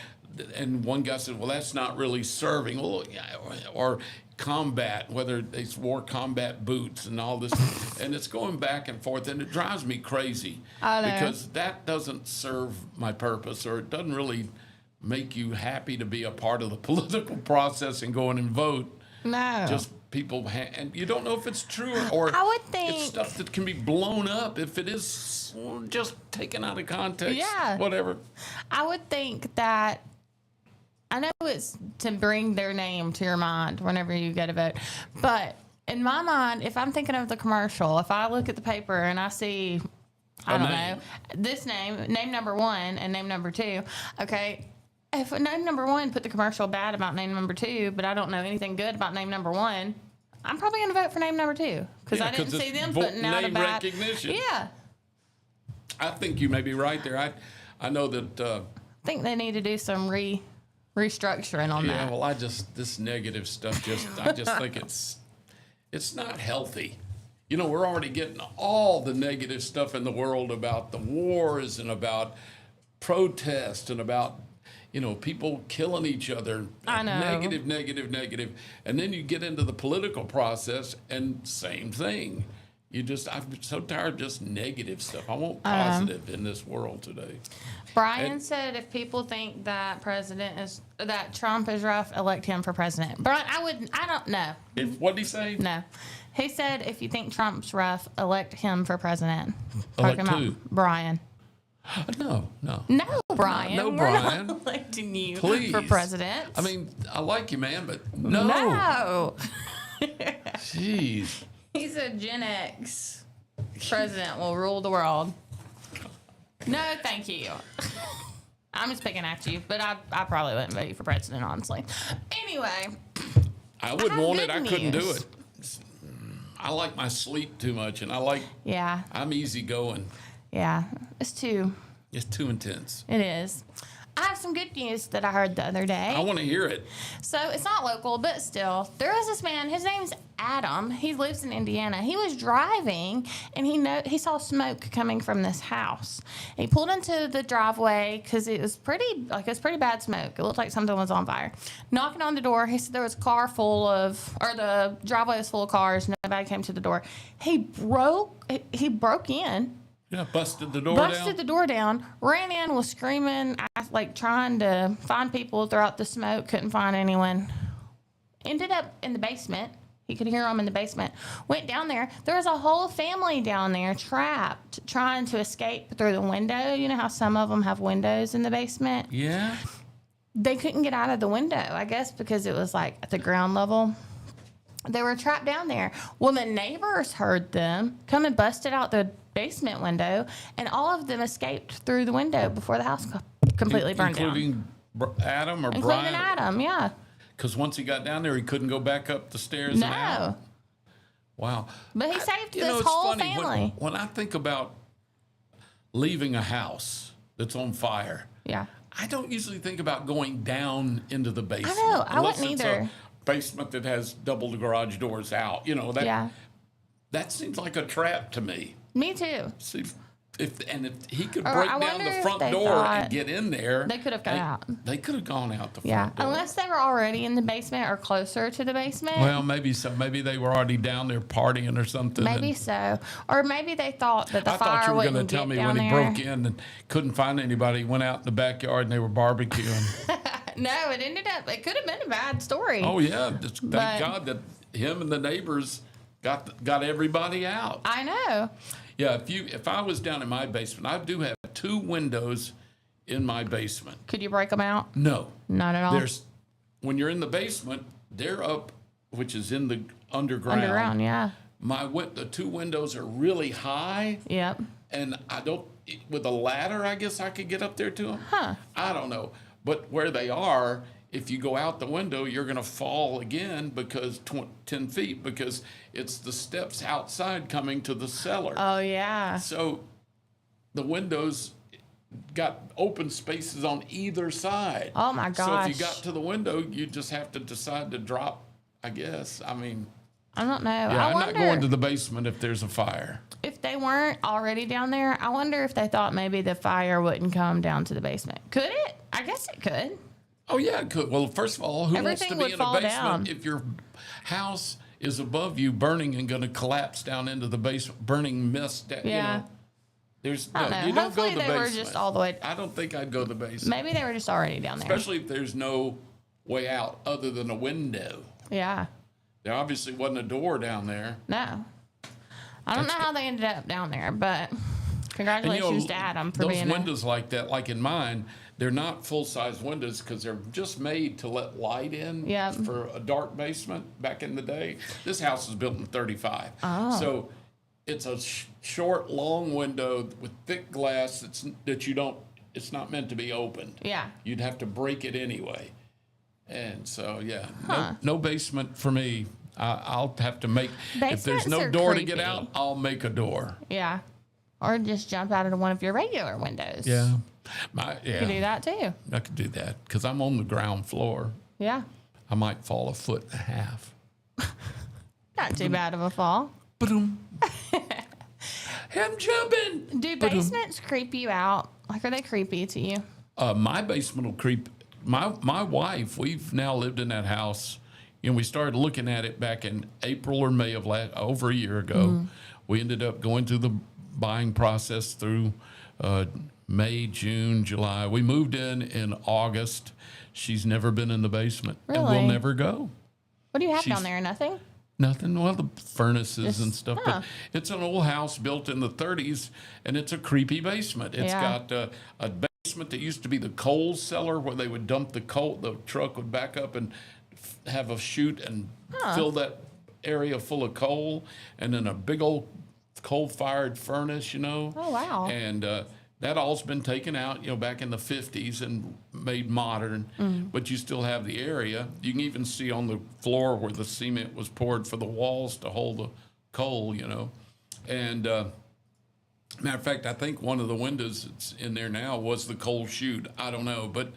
And one guy said, well, that's not really serving. Well, yeah, or combat, whether they wore combat boots and all this. And it's going back and forth, and it drives me crazy. I know. Because that doesn't serve my purpose, or it doesn't really make you happy to be a part of the political process and go in and vote. No. Just people, and you don't know if it's true or I would think it's stuff that can be blown up if it is just taken out of context. Yeah. Whatever. I would think that, I know it's to bring their name to your mind whenever you get a vote, but in my mind, if I'm thinking of the commercial, if I look at the paper and I see, I don't know, this name number 1 and name number 2, okay. If name number 1 put the commercial bad about name number 2, but I don't know anything good about name number 1, I'm probably going to vote for name number 2 because I didn't see them putting out a bad recognition. Yeah, I think you may be right there. I know that. I think they need to do some restructuring on that. Yeah, well, this negative stuff I just think it's not healthy. You know, we're already getting all the negative stuff in the world about the wars and about protest and about, you know, people killing each other. I know. Negative. And then you get into the political process and same thing. I'm so tired of just negative stuff. I want positive in this world today. Brian said if people think that Trump is rough, elect him for president. Brian, I don't know. What did he say? No. He said if you think Trump's rough, elect him for president. Elect Talking who? about Brian. No. No, Brian. No, We're Brian. not electing you Please. for president. I mean, I like you, man, but no. No. Jeez. He said Gen X president will rule the world. No, thank you. I'm just picking at you, but I probably wouldn't vote you for president, honestly. Anyway. I wouldn't want it. good I couldn't do news. it. I like my sleep too much, and I'm easygoing. Yeah. It's too intense. It is. I have some good news that I heard the other day. I want to hear it. So it's not local, but still, there was this man. His name's Adam. He lives in Indiana. He was driving, and he saw smoke coming from this house. He pulled into the driveway because it was pretty bad smoke. It looked like something was on fire. Knocking on the door, he said there was a car the driveway was full of cars. Nobody came to the door. He broke in. Yeah, busted the door down, ran in, was screaming, trying to find people throughout the smoke, couldn't find anyone. Ended up in the basement. He could hear them in the basement. Went down there. There was a whole family down there trapped, trying to escape through the window. You know how some of them have windows in the basement? Yeah. They couldn't get out of the window, I guess, because it was at the ground level. They were trapped down there. Well, the neighbors heard them come and busted out the basement window, and all of them escaped through the window before the house completely burned down. Including Adam or Including Brian? Adam, yeah. Because once he got down there, he couldn't go back up the stairs and out? No. Wow. But he saved You know, this it's whole funny. family. When I think about leaving a house that's on fire, Yeah. I don't usually think about going down into the basement. I know. I unless wouldn't it's either. A basement that has double the garage doors out. You know, that seems like a trap to me. Me too. See, if he could Or break I down wonder the if front they door thought and get in there, they could have got out. They could have gone out the Yeah. front door. Unless they were already in the basement or closer to the basement. Well, maybe so. Maybe they were already down there partying or something. Maybe so. Or maybe they thought that the I fire thought you were wouldn't going to tell get me down when he there. broke in and couldn't find anybody, he went out in the backyard and they were barbecuing. No, it could have been a bad story. Oh yeah, just thank But- God that him and the neighbors got everybody out. I know. Yeah, if I was down in my basement, I do have 2 windows in my basement. Could you break them out? No, Not at all. When you're in the basement, they're up, which is in the underground. Underground, yeah. The 2 windows are really high, Yep. and with a ladder, I guess I could get up there to them. Huh. I don't know, but where they are, if you go out the window, you're going to fall again because 10 feet because it's the steps outside coming to the cellar. Oh, yeah. So the windows got open spaces on either side. Oh, my So gosh. if you got to the window, you just have to decide to drop, I guess. I mean, I don't know. yeah, I I'm wonder not going to the basement if there's a fire. if they weren't already down there, I wonder if they thought maybe the fire wouldn't come down to the basement. Could it? I guess it could. Oh, yeah, it could. Well, first of all, who wants to Everything be would in a fall basement down. if your house is above you burning and going to collapse down into the basement, burning mist? Yeah. You know, there's I don't know. you don't go Hopefully to the they basement. were just all the way. I don't think I'd go to the basement. Maybe they were just already down there. Especially if there's no way out other than a window. Yeah. There obviously wasn't a door down there. No. I don't know how they ended up down there, but And, congratulations to Adam for those being windows like that, like in mine, they're not full-size windows because they're just made to let light in Yep. for a dark basement back in the day. This house was built in 35. Oh. So it's a short, long window with thick glass it's not meant to be opened. Yeah. You'd have to break it anyway. And so, yeah, no basement for me. I'll have to make, if there's Basements no are door to creepy. get out, I'll make a door. Yeah. Or just jump out of one of your regular windows. Yeah. You could do that too. I could do that because I'm on the ground floor. Yeah. I might fall 1.5 feet. Not too bad of a fall. Ba-dum. I'm jumping. Do basements creep you out? Like, are they creepy to you? My basement will creep. My wife, we've now lived in that house. You know, we started looking at it back in April or May of over a year ago. We ended up going through the buying process through May, June, July. We moved in August. She's never been in the basement, and Really? we'll never go. What do you have She's- down there? Nothing? Nothing. Well, the furnaces and Just- stuff, but it's an old house built in the 30s, and it's a creepy basement. It's Yeah. got a basement that used to be the coal cellar where they would dump the coal. The truck would back up and have a chute and fill that area full of coal, and then a big old coal-fired furnace, you know. Oh, wow. And that all's been taken out, you know, back in the 50s and made modern, but you still have the area. You can even see on the floor where the cement was poured for the walls to hold the coal, you know. And matter of fact, I think one of the windows that's in there now was the coal chute. I don't know, but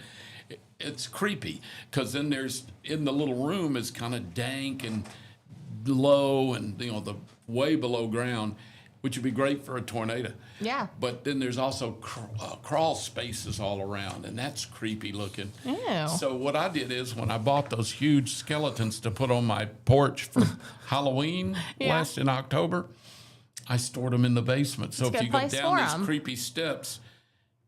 it's creepy because then there's in the little room is kind of dank and low and, you know, the way below ground, which would be great for a tornado. Yeah. But then there's also crawl spaces all around, and that's creepy looking. Ew. So what I did is when I bought those huge skeletons to put on my porch for Halloween last in October, I stored them in the basement. So It's a if good you go place down for these 'em. creepy steps,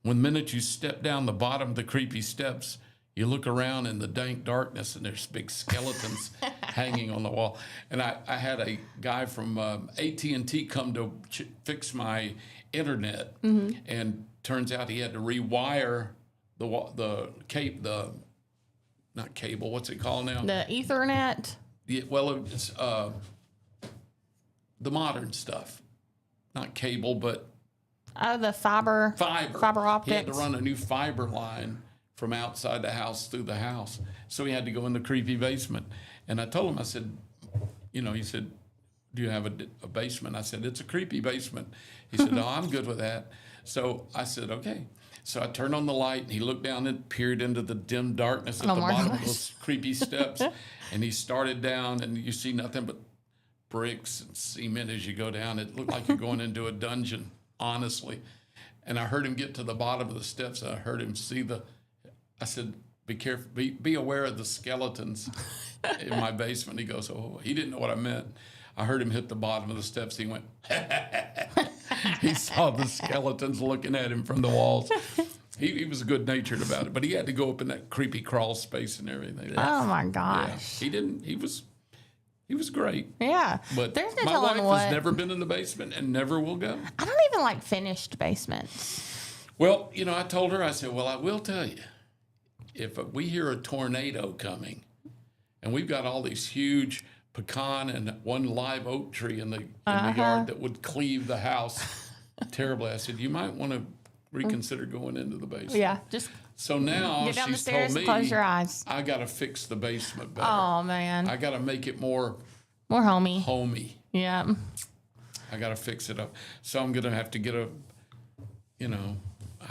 when the minute you step down the bottom of the creepy steps, you look around in the dank darkness, and there's big skeletons hanging on the wall. And I had a guy from AT&T come to fix my internet, and turns out he had to rewire not cable. What's it called now? The Ethernet. Yeah, well, it's the modern stuff, not cable, but Oh, the fiber. fiber. Fiber optics. He had to run a new fiber line from outside the house through the house. So he had to go in the creepy basement. And I told him, I said, you know, he said, do you have a basement? I said, it's a creepy basement. He said, no, I'm good with that. So I said, okay. So I turned on the light, and he looked down and peered into the dim darkness at the my bottom of gosh. those creepy steps. And he started down, and you see nothing but bricks and cement as you go down. It looked like you're going into a dungeon, honestly. And I heard him get to the bottom of the steps. I heard him see I said, be careful, be aware of the skeletons in my basement. He goes, oh, he didn't know what I meant. I heard him hit the bottom of the steps. He went, he saw the skeletons looking at him from the walls. He was good natured about it, but he had to go up in that creepy crawl space and everything. Oh my Yeah. gosh. He was great. Yeah. But There's no my telling wife what. has never been in the basement and never will go. I don't even like finished basements. Well, you know, I told her, I said, well, I will tell you, if we hear a tornado coming, and we've got all these huge pecan and one live oak tree in the yard that would cleave the house terribly, I said, you might want to reconsider going into the basement. Yeah. Just So now get down the she's stairs told and me close your eyes. I got to fix the basement better. Oh man. I got to make it more More homey. homey. Yeah. I got to fix it up. So I'm going to have to get I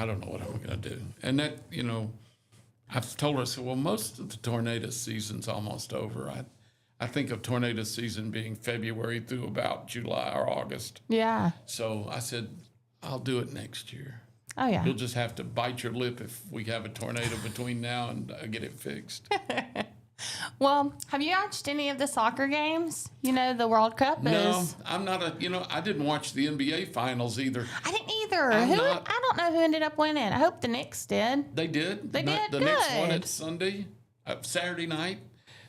don't know what I'm going to do. And that, I've told her, I said, well, most of the tornado season's almost over. I think of tornado season being February through about July or August. Yeah. So I said, I'll do it next year. Oh yeah. You'll just have to bite your lip if we have a tornado between now and I get it fixed. Well, have you watched any of the soccer games? You know, the World Cup No, is. I'm not I didn't watch the NBA finals either. I didn't either. I'm I not- don't know who ended up winning. I hope the Knicks did. They did. They did? The next one Good. at Saturday night.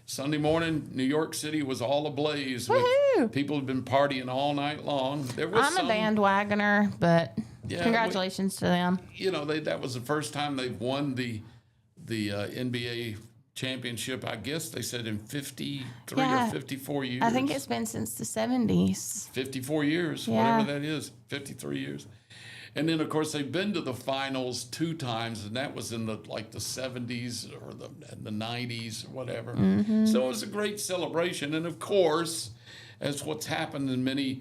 Sunday morning, New York City was all ablaze. Woohoo! People had been partying all night long. There was I'm a bandwagoner, but Yeah, congratulations to them. That was the first time they've won the NBA championship. I guess they said in 53 Yeah. or 54 years. I think it's been since the 70s. 54 years, Yeah. whatever that is, 53 years. And then, of course, they've been to the finals 2 times, and that was in the 70s or the 90s or whatever. Mm-hmm. So it was a great celebration. And, of course, as what's happened in many,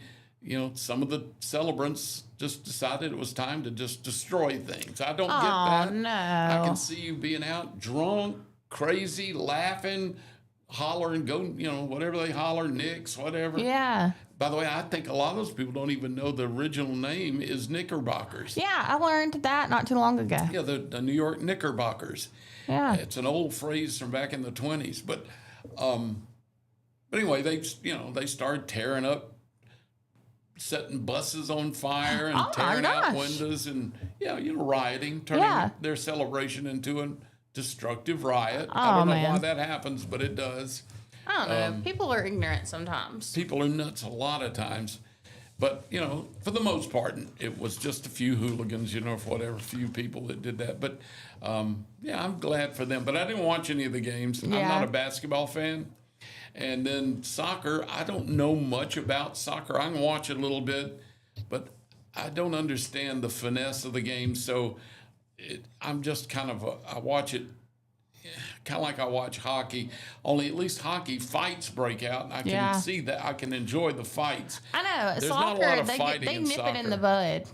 some of the celebrants just decided it was time to just destroy things. I don't get that. no. I can see you being out drunk, crazy, laughing, hollering, go, whatever they holler, Knicks, whatever. Yeah. By the way, I think a lot of those people don't even know the original name is Knickerbockers. Yeah, I learned that not too long ago. Yeah, the New York Knickerbockers. Yeah. It's an old phrase from back in the 20s. But anyway, they started tearing up, setting buses on fire and tearing out windows and, rioting, turning their celebration into a destructive riot. I don't know why that happens, but it does. I don't know. People are ignorant sometimes. People are nuts a lot of times. But, for the most part, it was just a few hooligans, whatever, few people that did that. But, I'm glad for them. But I didn't watch any of the games. I'm not a basketball fan. And then soccer, I don't know much about soccer. I can watch it a little bit, but I don't understand the finesse of the game. So I'm just I watch it kind of like I watch hockey, only at least hockey fights break out, and I can see that. I can enjoy the fights. I know. There's Soccer, not a lot of they fighting in nip soccer. it in the bud.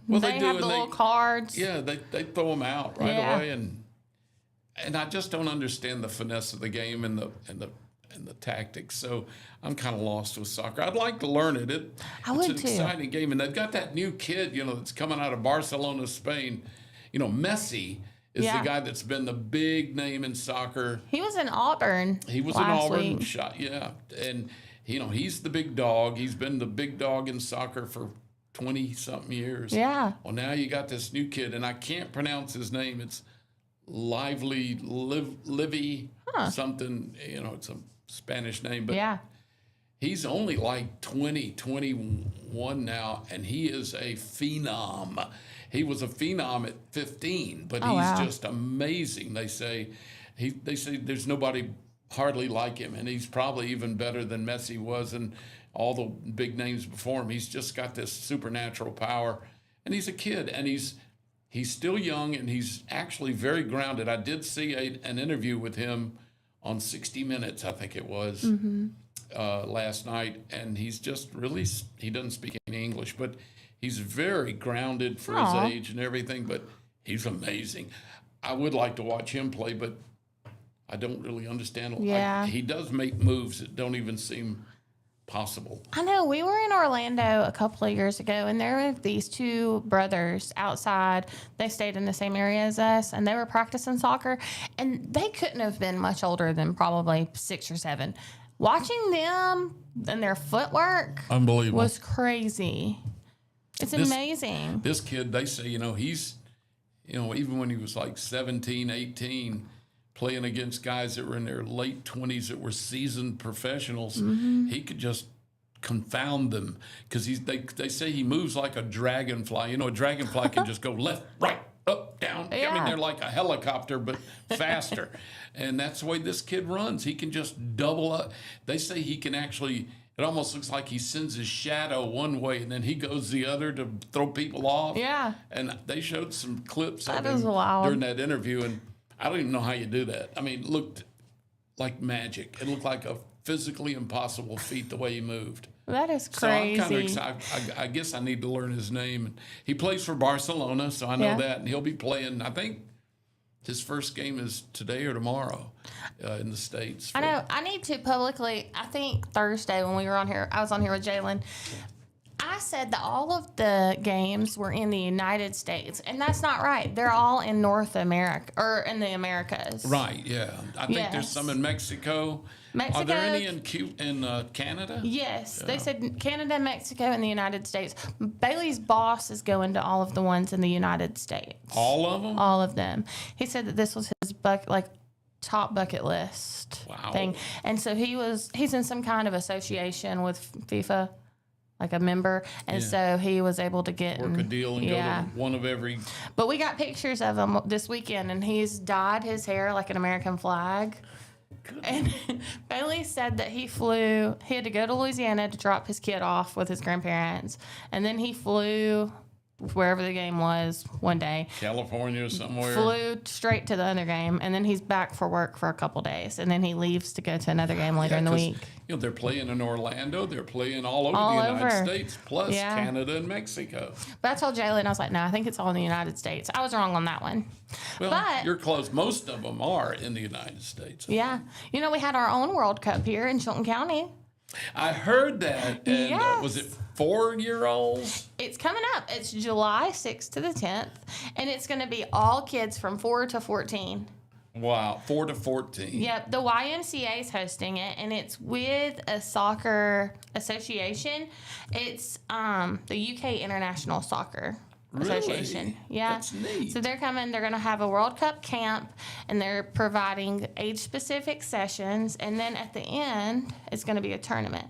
Well, they do, have the little cards. Yeah, they throw them out right away, and I just don't understand the finesse of the game and the tactics. So I'm kind of lost with soccer. I'd like to learn it. It's an exciting game, and they've got that new kid, that's coming out of Barcelona, Spain. Messi is the guy that's been the big name in soccer. He was in Auburn. He was in Auburn. And he's the big dog. He's been the big dog in soccer for 20-something years. Yeah. Well, now you got this new kid, and I can't pronounce his name. It's Lively something. It's a Spanish name, but he's only like 21 now, and he is a phenom. He was a phenom at 15, but he's just amazing. They say there's nobody hardly like him, and he's probably even better than Messi was and all the big names before him. He's just got this supernatural power, and he's a kid, and he's still young, and he's actually very grounded. I did see an interview with him on 60 Minutes, I think it was, last night, and he's just really, he doesn't speak any English, but he's very grounded for his age and everything, but he's amazing. I would like to watch him play, but I don't really understand. He does make moves that don't even seem possible. I know. We were in Orlando a couple of years ago, and there were these two brothers outside. They stayed in the same area as us, and they were practicing soccer, and they couldn't have been much older than probably 6 or 7. Watching them and their footwork unbelievable was crazy. It's amazing. This kid, they say, he's, even when he was like 17, 18, playing against guys that were in their late 20s that were seasoned professionals, he could just confound them because they say he moves like a dragonfly. A dragonfly can just go left, right, up, down. Yeah. I mean, they're like a helicopter, but faster. And that's the way this kid runs. He can just double up. They say he can actually... It almost looks like he sends his shadow one way and then he goes the other to throw people off. Yeah. And they showed some clips That of is him wild. during that interview, and I don't even know how you do that. I mean, it looked like magic. It looked like a physically impossible feat the way he moved. That is crazy. So I'm kind of excited. I guess I need to learn his name. He plays for Barcelona, so I know that. And he'll be playing, I think, his first game is today or tomorrow in the States. I know. I need to publicly, I think Thursday when we were on here, I was on here with Jalen. I said that all of the games were in the United States, and that's not right. They're all in North America, or in the Americas. Right, yeah. I think there's some in Mexico. Are there any in Canada? Yes. Yeah. They said Canada, Mexico, and the United States. Bailey's boss is going to all of the ones in the United States. All of them? All of them. He said that this was his top bucket list thing. And so he's in some kind of association with FIFA, like a member, and so he was able to get a deal and go to one of every. But we got pictures of him this weekend, and he's dyed his hair like an American flag. And Bailey said that he had to go to Louisiana to drop his kid off with his grandparents, and then he flew wherever the game was one day. California or somewhere. Flew straight to the other game, and then he's back for work for a couple days, and then he leaves to go to another game later in the week. They're playing in Orlando. They're playing all over the United States, plus Canada and Mexico. But I told Jalen, I was like, no, I think it's all in the United States. I was wrong on that one. Well, but you're close. Most of them are in the United States. Yeah. We had our own World Cup here in Chilton County. I heard that. And was it 4-year-olds? It's coming up. It's July 6th to the 10th, and it's going to be all kids from 4 to 14. Wow, 4 to 14. Yep, the YMCA is hosting it, and it's with a soccer association. It's the UK International Soccer Association. Yeah. That's neat. So they're coming. They're going to have a World Cup camp, and they're providing age-specific sessions, and then at the end, it's going to be a tournament.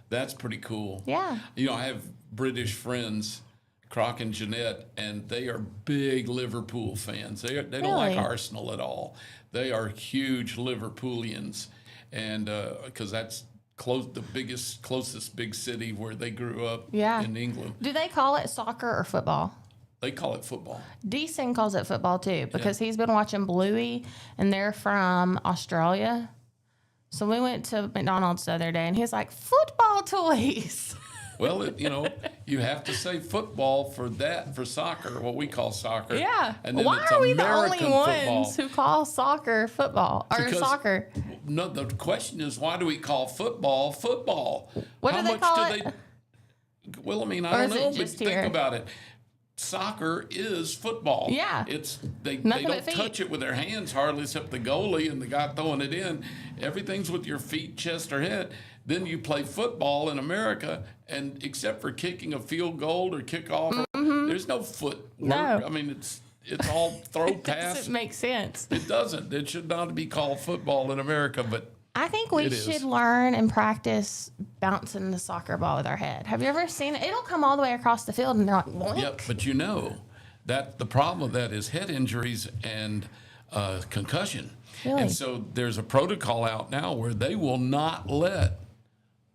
That's pretty cool. Yeah. You know, I have British friends, Croc and Jeanette, and they are big Liverpool fans. They don't like Arsenal at all. They are huge Liverpoolians, and because that's closest big city where they grew up in England. Do they call it soccer or football? They call it football. Deason calls it football too because he's been watching Bluey, and they're from Australia. So we went to McDonald's the other day, and he's like, football toys. Well, you have to say football for soccer, what we call soccer. Yeah. And then why it's are we American the only football. ones who call soccer football or Because- soccer? No, the question is, why do we call football football? What do they call it? Well, I mean, Or I is don't it know, but just think here? about it. Soccer is football. Yeah. They Nothing don't but feet. touch it with their hands hardly, except the goalie and the guy throwing it in. Everything's with your feet, chest, or head. Then you play football in America, and except for kicking a field goal or kickoff, there's no footwork. No. I mean, it's all throw It pass. doesn't make sense. It doesn't. It should not be called football in America, but I think we It is. should learn and practice bouncing the soccer ball with our head. Have you ever seen it? It'll come all the way across the field, and they're like, boink. Yep, but that the problem with that is head injuries and concussion. Really? And so there's a protocol out now where they will not let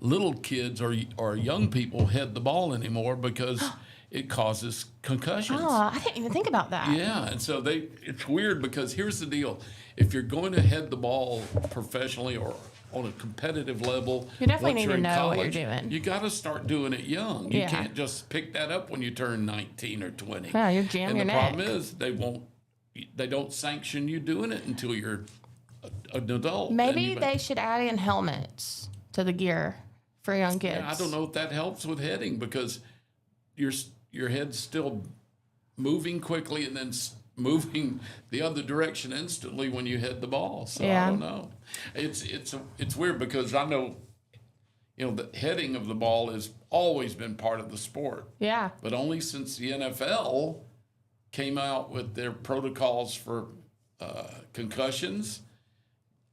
little kids or young people head the ball anymore because it causes concussions. Oh, I didn't even think about that. Yeah, and so it's weird because here's the deal. If you're going to head the ball professionally or on a competitive level, You definitely once need you're to in know what college, you're doing. You got to start doing it young. You Yeah. can't just pick that up when you turn 19 or 20. Yeah, you jam and your the neck. problem is they don't sanction you doing it until you're an adult. Maybe they should add in helmets to the gear for young kids. I don't know if that helps with heading because your head's still moving quickly and then moving the other direction instantly when you head the ball. So Yeah. I don't know. It's weird because I know, the heading of the ball has always been part of the sport, Yeah. but only since the NFL came out with their protocols for concussions,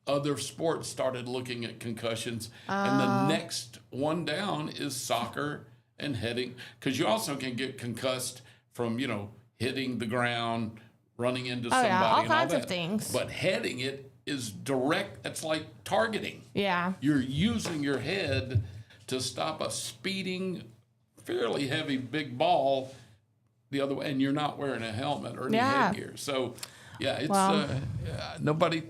other sports started looking at concussions, and the next one down is soccer and heading, because you also can get concussed from hitting the ground, running into somebody, all and all kinds of that. things. But heading it is direct. It's like targeting. Yeah. You're using your head to stop a speeding, fairly heavy big ball the other way, and you're not wearing a helmet or any Yeah. headgear. So, it's Well- nobody.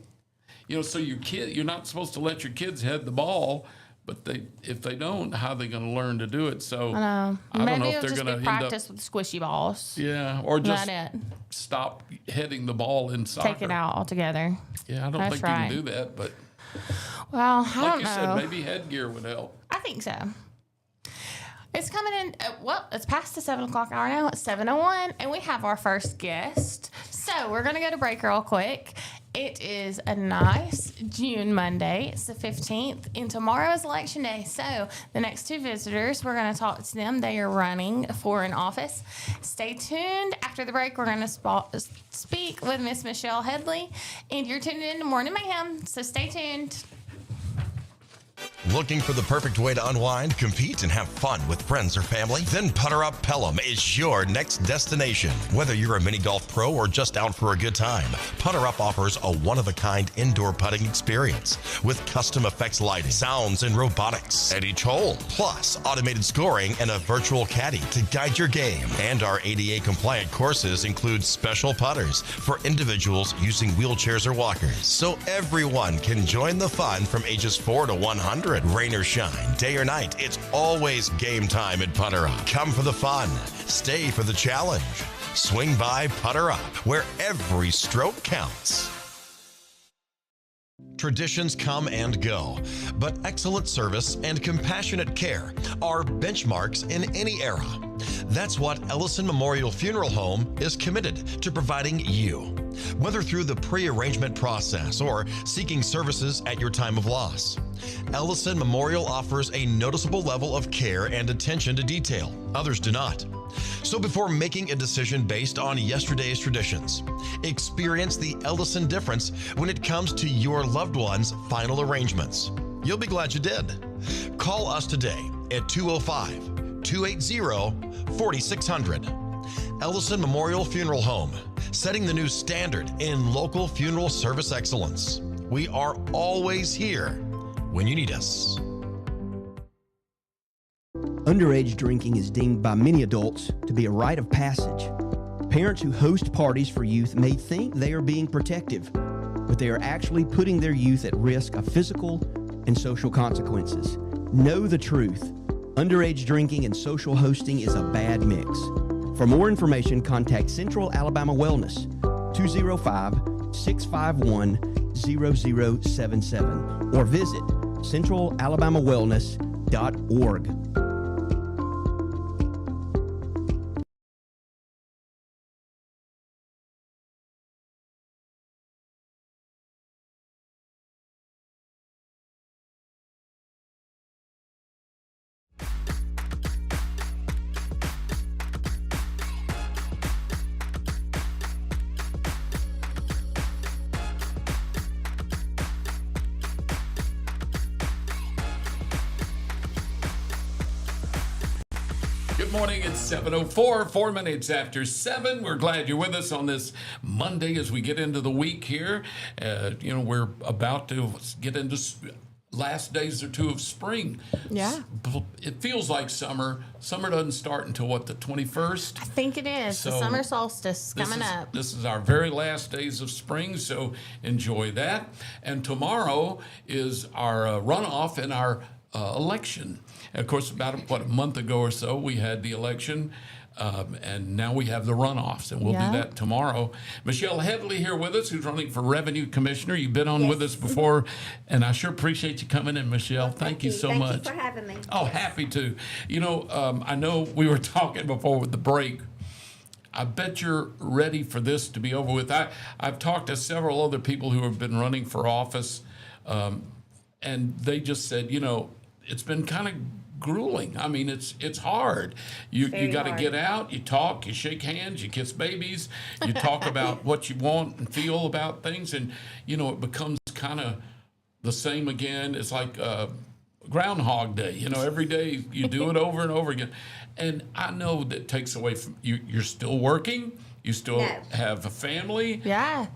So you're not supposed to let your kids head the ball, but if they don't, how are they going to learn to do it? So I know. I don't Maybe know if it'll they're just going be to end up. practice with squishy balls. Yeah, or just That it. stop heading the ball in soccer. Take it out altogether. Yeah, I don't That's think right. you can do that, but Well, I like don't you know. said, maybe headgear would help. I think so. It's coming in, it's past the 7 o'clock hour now. It's 7:01, and we have our first guest. So we're going to go to break real quick. It is a nice June Monday. It's the 15th, and tomorrow is Election Day. So the next two visitors, we're going to talk to them. They are running for an office. Stay tuned. After the break, we're going to speak with Miss Michelle Headley, and you're tuned in to Morning Mayhem, so stay tuned. Looking for the perfect way to unwind, compete, and have fun with friends or family? Then Putter Up Pelham is your next destination. Whether you're a mini golf pro or just out for a good time, Putter Up offers a one-of-a-kind indoor putting experience with custom effects lighting, sounds, and robotics at each hole, plus automated scoring and a virtual caddy to guide your game. And our ADA-compliant courses include special putters for individuals using wheelchairs or walkers, so everyone can join the fun from ages 4 to 100. Rain or shine, day or night, it's always game time at Putter Up. Come for the fun, stay for the challenge. Swing by Putter Up, where every stroke counts. Traditions come and go, but excellent service and compassionate care are benchmarks in any era. That's what Ellison Memorial Funeral Home is committed to providing you. Whether through the pre-arrangement process or seeking services at your time of loss, Ellison Memorial offers a noticeable level of care and attention to detail. Others do not. So before making a decision based on yesterday's traditions, experience the Ellison difference when it comes to your loved one's final arrangements. You'll be glad you did. Call us today at 205-280-4600. Ellison Memorial Funeral Home, setting the new standard in local funeral service excellence. We are always here when you need us. Underage drinking is deemed by many adults to be a rite of passage. Parents who host parties for youth may think they are being protective, but they are actually putting their youth at risk of physical and social consequences. Know the truth. Underage drinking and social hosting is a bad mix. For more information, contact Central Alabama Wellness, 205-651-0077, or visit centralalabamawellness.org. Good morning. It's 7:04, 4 minutes after 7. We're glad you're with us on this Monday as we get into the week here. We're about to get into last days or two of spring. Yeah. It feels like summer. Summer doesn't start until, what, the 21st? I think it is. So the summer solstice coming up. This is our very last days of spring, so enjoy that. And tomorrow is our runoff in our election. And of course, about a month ago or so, we had the election, and now we have the runoffs, and we'll do that tomorrow. Michelle Headley here with us, who's running for Revenue Commissioner. You've been on with us before, and I sure appreciate you coming in, Michelle. Well, thank you so much. Thank you for having me. Oh, happy to. I know we were talking before with the break. I bet you're ready for this to be over with. I've talked to several other people who have been running for office, and they just said, it's been kind of grueling. I mean, it's hard. You got to get out, you talk, you shake hands, you kiss babies, you talk about what you want and feel about things, and it becomes kind of the same again. It's like Groundhog Day. Every day you do it over and over again, and I know that takes away from you. You're still working. You still have a family. Yeah.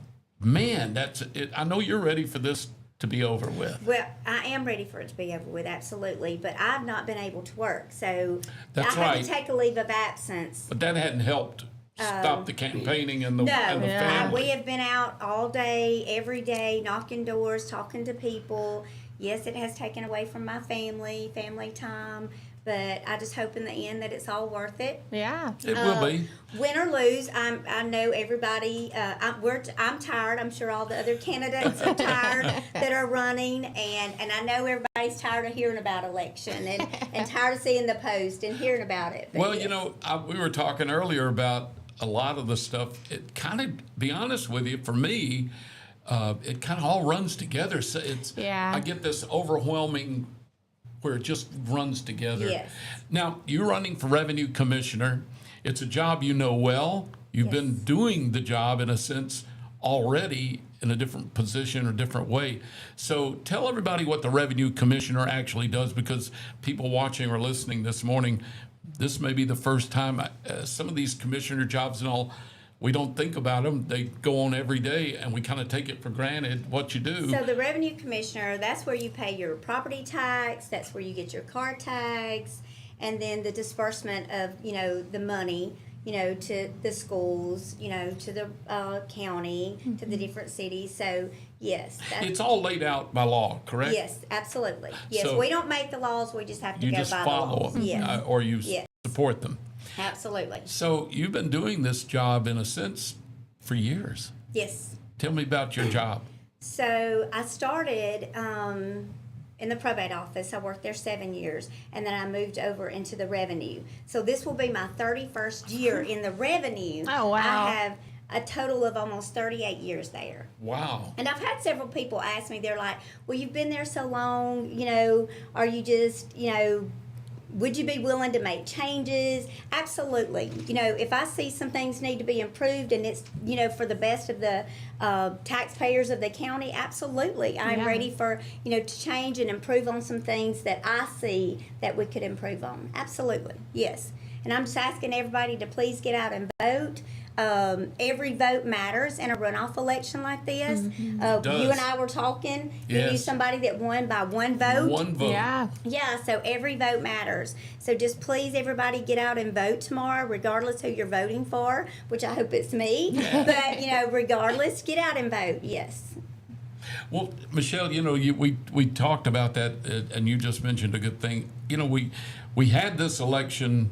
Man, that's it. I know you're ready for this to be over with. Well, I am ready for it to be over with, absolutely. But I've not been able to work, so That's I had right. to take a leave of absence. But that hadn't helped stop the campaigning and the family. We have been out all day, every day, knocking doors, talking to people. Yes, it has taken away from my family time. But I just hope in the end that it's all worth it. Yeah. It will be. Win or lose, I know everybody. I'm tired. I'm sure all the other candidates are tired that are running, and I know everybody's tired of hearing about election and tired of seeing the post and hearing about it. But Well, we were talking earlier about a lot of the stuff. It kind of, be honest with you, for me, it kind of all runs together. So I get this overwhelming where it just runs together. Yes. Now, you're running for Revenue Commissioner. It's a job you know well. You've been doing the job, in a sense, already in a different position or different way. So tell everybody what the Revenue Commissioner actually does, because people watching or listening this morning, this may be the first time. Some of these commissioner jobs and all, we don't think about them. They go on every day, and we kind of take it for granted what you do. So the Revenue Commissioner, that's where you pay your property tax, that's where you get your car tags, and then the disbursement of, the money, to the schools, to the county, to the different cities. So, yes. It's all laid out by law, correct? Yes, absolutely. Yes, So we don't make the laws, we just have to You go just by follow the laws. them, Yes, or you support them. absolutely. So you've been doing this job, in a sense, for years. Yes. Tell me about your job. So I started in the probate office. I worked there 7 years, and then I moved over into the revenue. So this will be my 31st year in the revenue. Oh, wow. I have a total of almost 38 years there. Wow. And I've had several people ask me, they're like, well, you've been there so long, you know, are you just, you know, would you be willing to make changes? Absolutely. You know, if I see some things need to be improved and it's, you know, for the best of the taxpayers of the county, absolutely. I'm ready for, you know, to change and improve on some things that I see that we could improve on. Absolutely. Yes. And I'm just asking everybody to please get out and vote. Every vote matters in a runoff election like this. You and I were talking. You knew Yes. somebody that won by one vote. One vote. Yeah. Yeah, so every vote matters. So just please, everybody, get out and vote tomorrow, regardless who you're voting for, which I hope it's me. But, you know, regardless, get out and vote. Yes. Well, Michelle, you know, we talked about that, and you just mentioned a good thing. You know, we had this election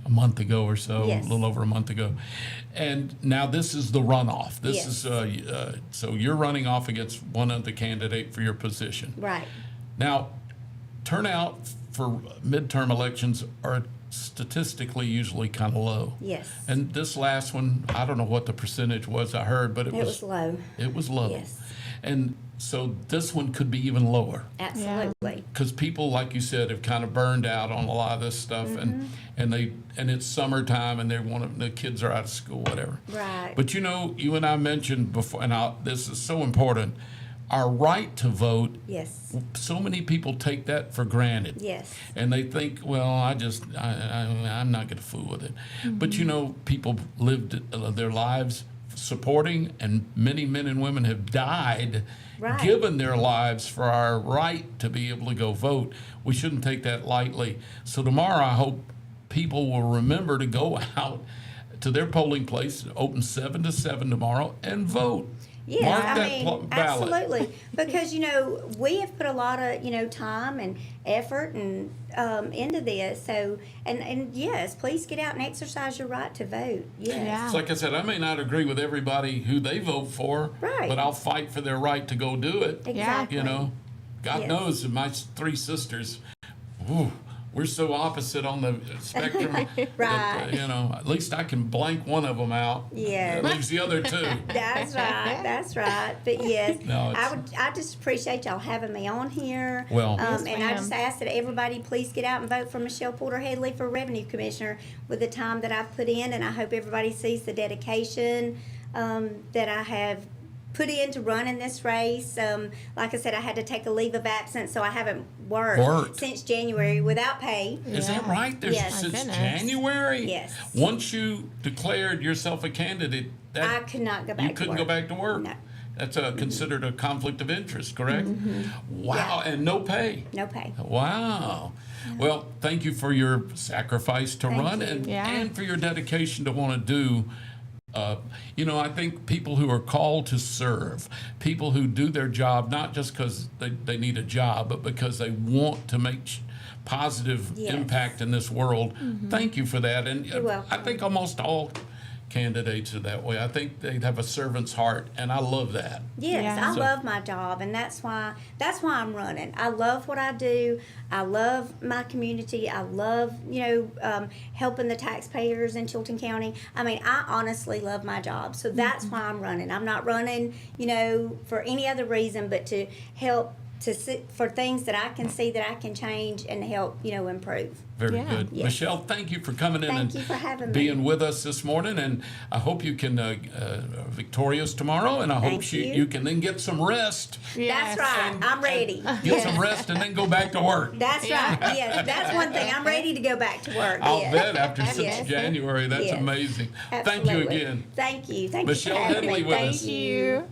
a month ago or so, Yes. a little over a month ago, and now this is the runoff. This Yes. is so you're running off against one other candidate for your position. Right. Now, turnout for midterm elections are statistically usually kind of low. Yes. And this last one, I don't know what the percentage was I heard, but It was low. It was low. Yes. And so this one could be even lower Absolutely. because people, like you said, have kind of burned out on a lot of this stuff, Mm-hmm. and it's summertime and the kids are out of school, whatever. Right. But you know, you and I mentioned before, and this is so important, our right to vote. Yes. So many people take that for granted. Yes. And they think, well, I'm not going to fool with it. But you know, people lived their lives supporting, and many men and women have died, Right. given their lives for our right to be able to go vote. We shouldn't take that lightly. So tomorrow, I hope people will remember to go out to their polling place, open 7 to 7 tomorrow, and vote. Yes, Mark I that mean, ballot. absolutely. Because, you know, we have put a lot of, you know, time and effort and into this. So, and yes, please get out and exercise your right to vote. Yes. Yeah. So like I said, I may not agree with everybody who they vote for, Right. but I'll fight for their right to go do it. Exactly. You know, God Yes. knows that my 3 sisters, ooh, we're so opposite on the spectrum. That, Right. you know, at least I can blank one of them out. Yes. That leaves the other 2. That's right. That's right. But yes, No, it's- I just appreciate y'all having me on here. Well- Yes, and I ma'am. just ask that everybody please get out and vote for Michelle Porter Headley for Revenue Commissioner with the time that I've put in, and I hope everybody sees the dedication that I have put in to run in this race. Like I said, I had to take a leave of absence, so I haven't worked. Since January without pay. Is that right? There's Yes. since My goodness. January? Yes. Once you declared yourself a candidate, I could not go back you couldn't to go work. back to work. No. That's considered a conflict of interest, correct? Wow, and no pay. No pay. Wow. Well, thank you for your sacrifice to Thank run you. and, Yeah. and for your dedication to want to do. You know, I think people who are called to serve, people who do their job not just because they need a job, but because they want to make positive Yes. impact in this world. Thank you for that. And You're welcome. I think almost all candidates are that way. I think they have a servant's heart, and I love that. Yes, Yeah. I So- love my job, and that's why I'm running. I love what I do. I love my community. I love helping the taxpayers in Chilton County. I mean, I honestly love my job, so that's why I'm running. I'm not running, for any other reason but to help for things that I can see that I can change and help improve. Very Yeah. good. Yes. Michelle, thank you for coming in Thank and you for having me. being with us this morning. And I hope you can victorious tomorrow. And I hope Thank you. you can then get some rest. Yes. That's right. I'm ready. Get some rest and then go back to work. That's right. Yes, that's one thing. I'm ready to go back to work. I'll yes. bet after since Yes. January. That's Yes. amazing. Thank you Absolutely. again. Thank you. Thank Michelle you for having Headley me. with Thank us. You.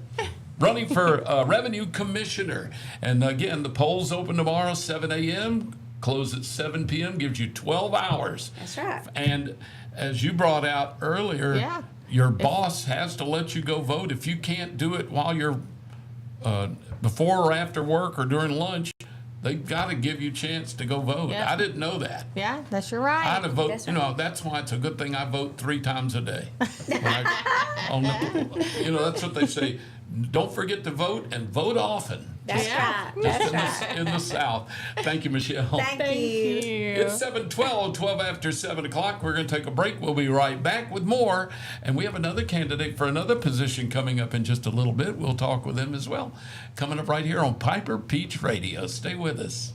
Running for Revenue Commissioner. And again, the polls open tomorrow, 7 a.m., close at 7 p.m., gives you 12 hours. That's right. And as you brought out earlier, Yeah. your boss has to let you go vote. If you can't do it while you're before or after work or during lunch, they've got to give you a chance to go vote. Yeah. I didn't know that. Yeah, that's your right. I'd have voted, That's right. that's why it's a good thing I vote 3 times a day. That's what they say. Don't forget to vote and vote often. That's right. That's right. In the South. Thank you, Michelle. Thank you. It's 7:12, 12 after 7 o'clock. We're going to take a break. We'll be right back with more. And we have another candidate for another position coming up in just a little bit. We'll talk with him as well. Coming up right here on Piper Peach Radio. Stay with us.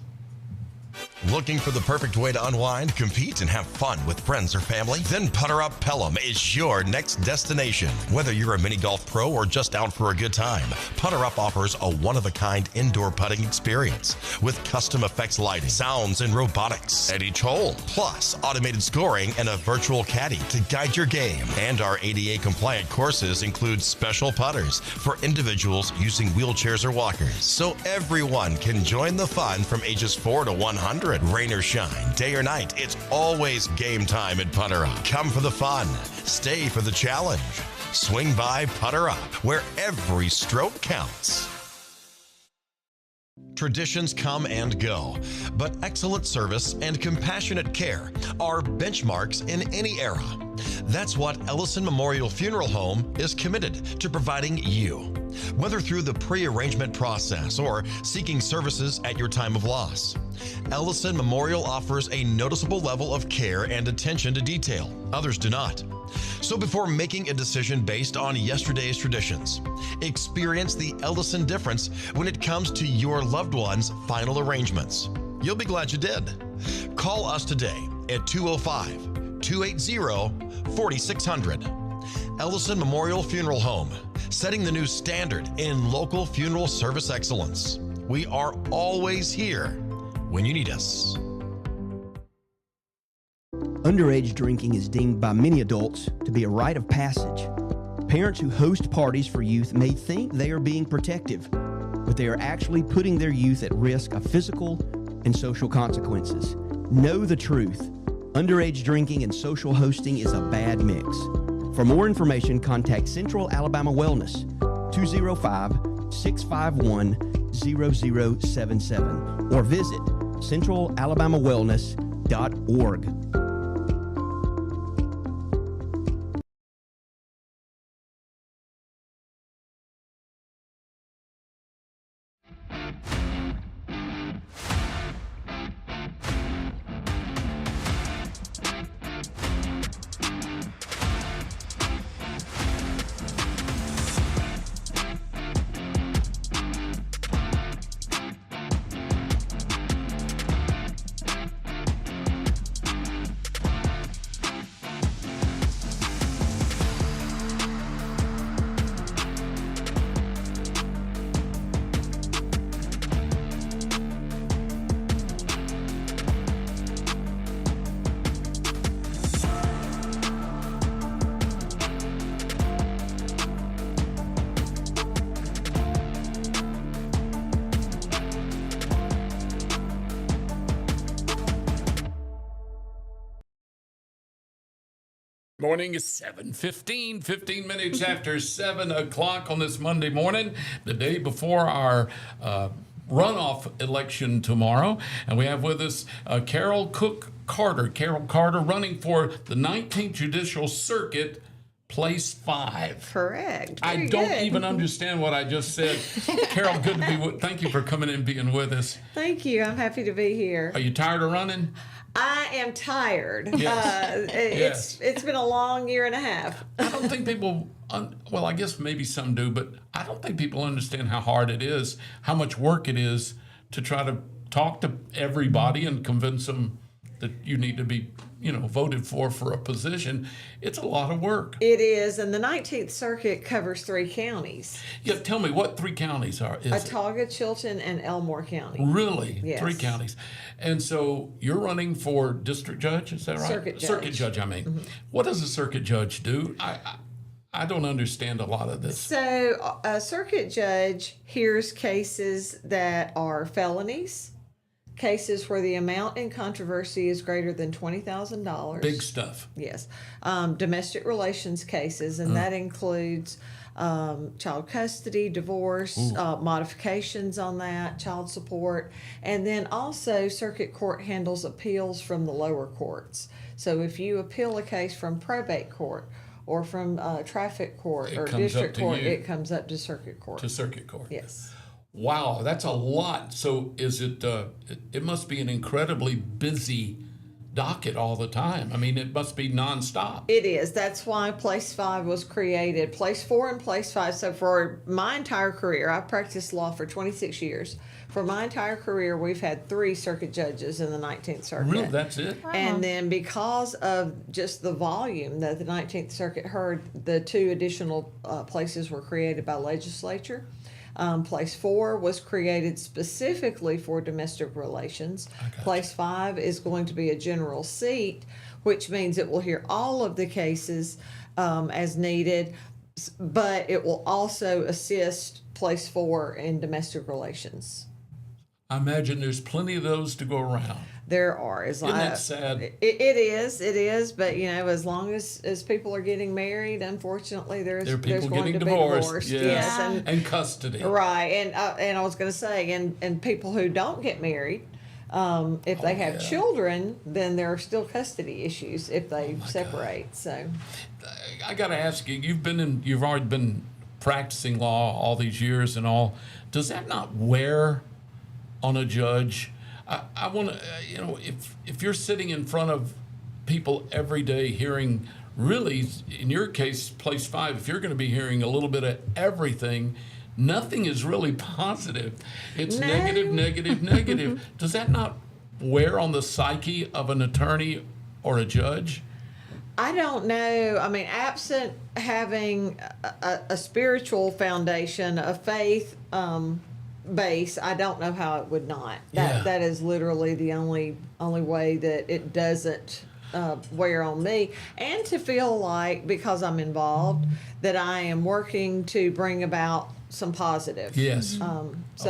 Looking for the perfect way to unwind, compete, and have fun with friends or family? Then Putter Up Pelham is your next destination. Whether you're a mini golf pro or just out for a good time, Putter Up offers a one-of-a-kind indoor putting experience with custom effects lighting, sounds, and robotics at each hole, plus automated scoring and a virtual caddy to guide your game. And our ADA-compliant courses include special putters for individuals using wheelchairs or walkers, so everyone can join the fun from ages 4 to 100. Rain or shine, day or night, it's always game time at Putter Up. Come for the fun, stay for the challenge. Swing by Putter Up, where every stroke counts. Traditions come and go, but excellent service and compassionate care are benchmarks in any era. That's what Ellison Memorial Funeral Home is committed to providing you, whether through the pre-arrangement process or seeking services at your time of loss. Ellison Memorial offers a noticeable level of care and attention to detail. Others do not. So before making a decision based on yesterday's traditions, experience the Ellison difference when it comes to your loved one's final arrangements. You'll be glad you did. Call us today at 205-280-4600. Ellison Memorial Funeral Home, setting the new standard in local funeral service excellence. We are always here when you need us. Underage drinking is deemed by many adults to be a rite of passage. Parents who host parties for youth may think they are being protective, but they are actually putting their youth at risk of physical and social consequences. Know the truth. Underage drinking and social hosting is a bad mix. For more information, contact Central Alabama Wellness, 205-651-0077, or visit centralalabamawellness.org. Morning is 7:15, 15 minutes after 7 o'clock on this Monday morning, the day before our runoff election tomorrow. And we have with us Carol Cook Carter. Carol Carter running for the 19th Judicial Circuit, place 5. Correct. I don't even understand what I just said. Carol, good to be with. Thank you for coming in and being with us. Thank you. I'm happy to be here. Are you tired of running? I am tired. Yes. It's been a long year and a half. I don't think people, well, I guess maybe some do, but I don't think people understand how hard it is, how much work it is to try to talk to everybody and convince them that you need to be, voted for a position. It's a lot of work. It is, and the 19th Circuit covers 3 counties. Yeah, tell me, what 3 counties is it? Autauga, Chilton, and Elmore County. Really? Yes. 3 counties. And so you're running for district judge, is that right? Circuit judge. Circuit judge, I mean. Mm-hmm. What does a circuit judge do? I don't understand a lot of this. So a circuit judge hears cases that are felonies, cases where the amount in controversy is greater than $20,000. Big stuff. Yes. Domestic relations cases, and that includes child custody, divorce, modifications on that, child support, and then also circuit court handles appeals from the lower courts. So if you appeal a case from probate court or from traffic court It or comes up district to court, you. it comes up to circuit court. To circuit court. Yes. Wow, that's a lot. So is it? It must be an incredibly busy docket all the time. I mean, it must be nonstop. It is. That's why Place 5 was created. Place 4 and Place 5. So for my entire career, I've practiced law for 26 years. For my entire career, we've had 3 circuit judges in the 19th Circuit. Really, that's it. And then because of just the volume that the 19th Circuit heard, the 2 additional places were created by legislature. Place 4 was created specifically for domestic relations. Place 5 is going to be a general seat, which means it will hear all of the cases as needed, but it will also assist Place 4 in domestic relations. I imagine there's plenty of those to go around. There are. Isn't that sad? It is. But as long as people are getting married, unfortunately, There are there's people going getting to divorced. be divorce. Yes. Yes, And custody. right. And I was going to say, and people who don't get married, if they have children, then there are still custody issues if they separate. So, I got to ask you. You've already been practicing law all these years and all. Does that not wear on a judge? I want to, if you're sitting in front of people every day hearing, really, in your case, Place 5, if you're going to be hearing a little bit of everything, nothing is really positive. It's No. negative. Does that not wear on the psyche of an attorney or a judge? I don't know. I mean, absent having a spiritual foundation, a faith base, I don't know how it would not. That is literally the only way that it doesn't wear on me. And to feel like, because I'm involved, that I am working to bring about some positive. Yes.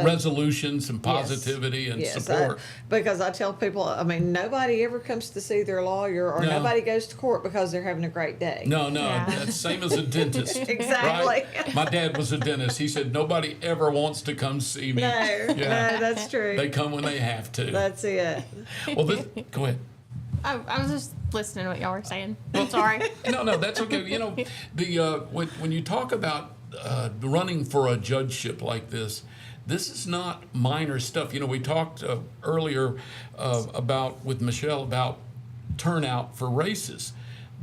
Resolutions and positivity and support. Because I tell people, I mean, nobody ever comes to see their lawyer or nobody goes to court because they're having a great day. No, that's same as a dentist. Exactly. Right? My dad was a dentist. He said, nobody ever wants to come see me. No, that's true. They come when they have to. That's it. Well, go ahead. I was just listening to what y'all were saying. I'm sorry. No, that's okay. When you talk about running for a judgeship like this is not minor stuff. We talked earlier with Michelle about turnout for races.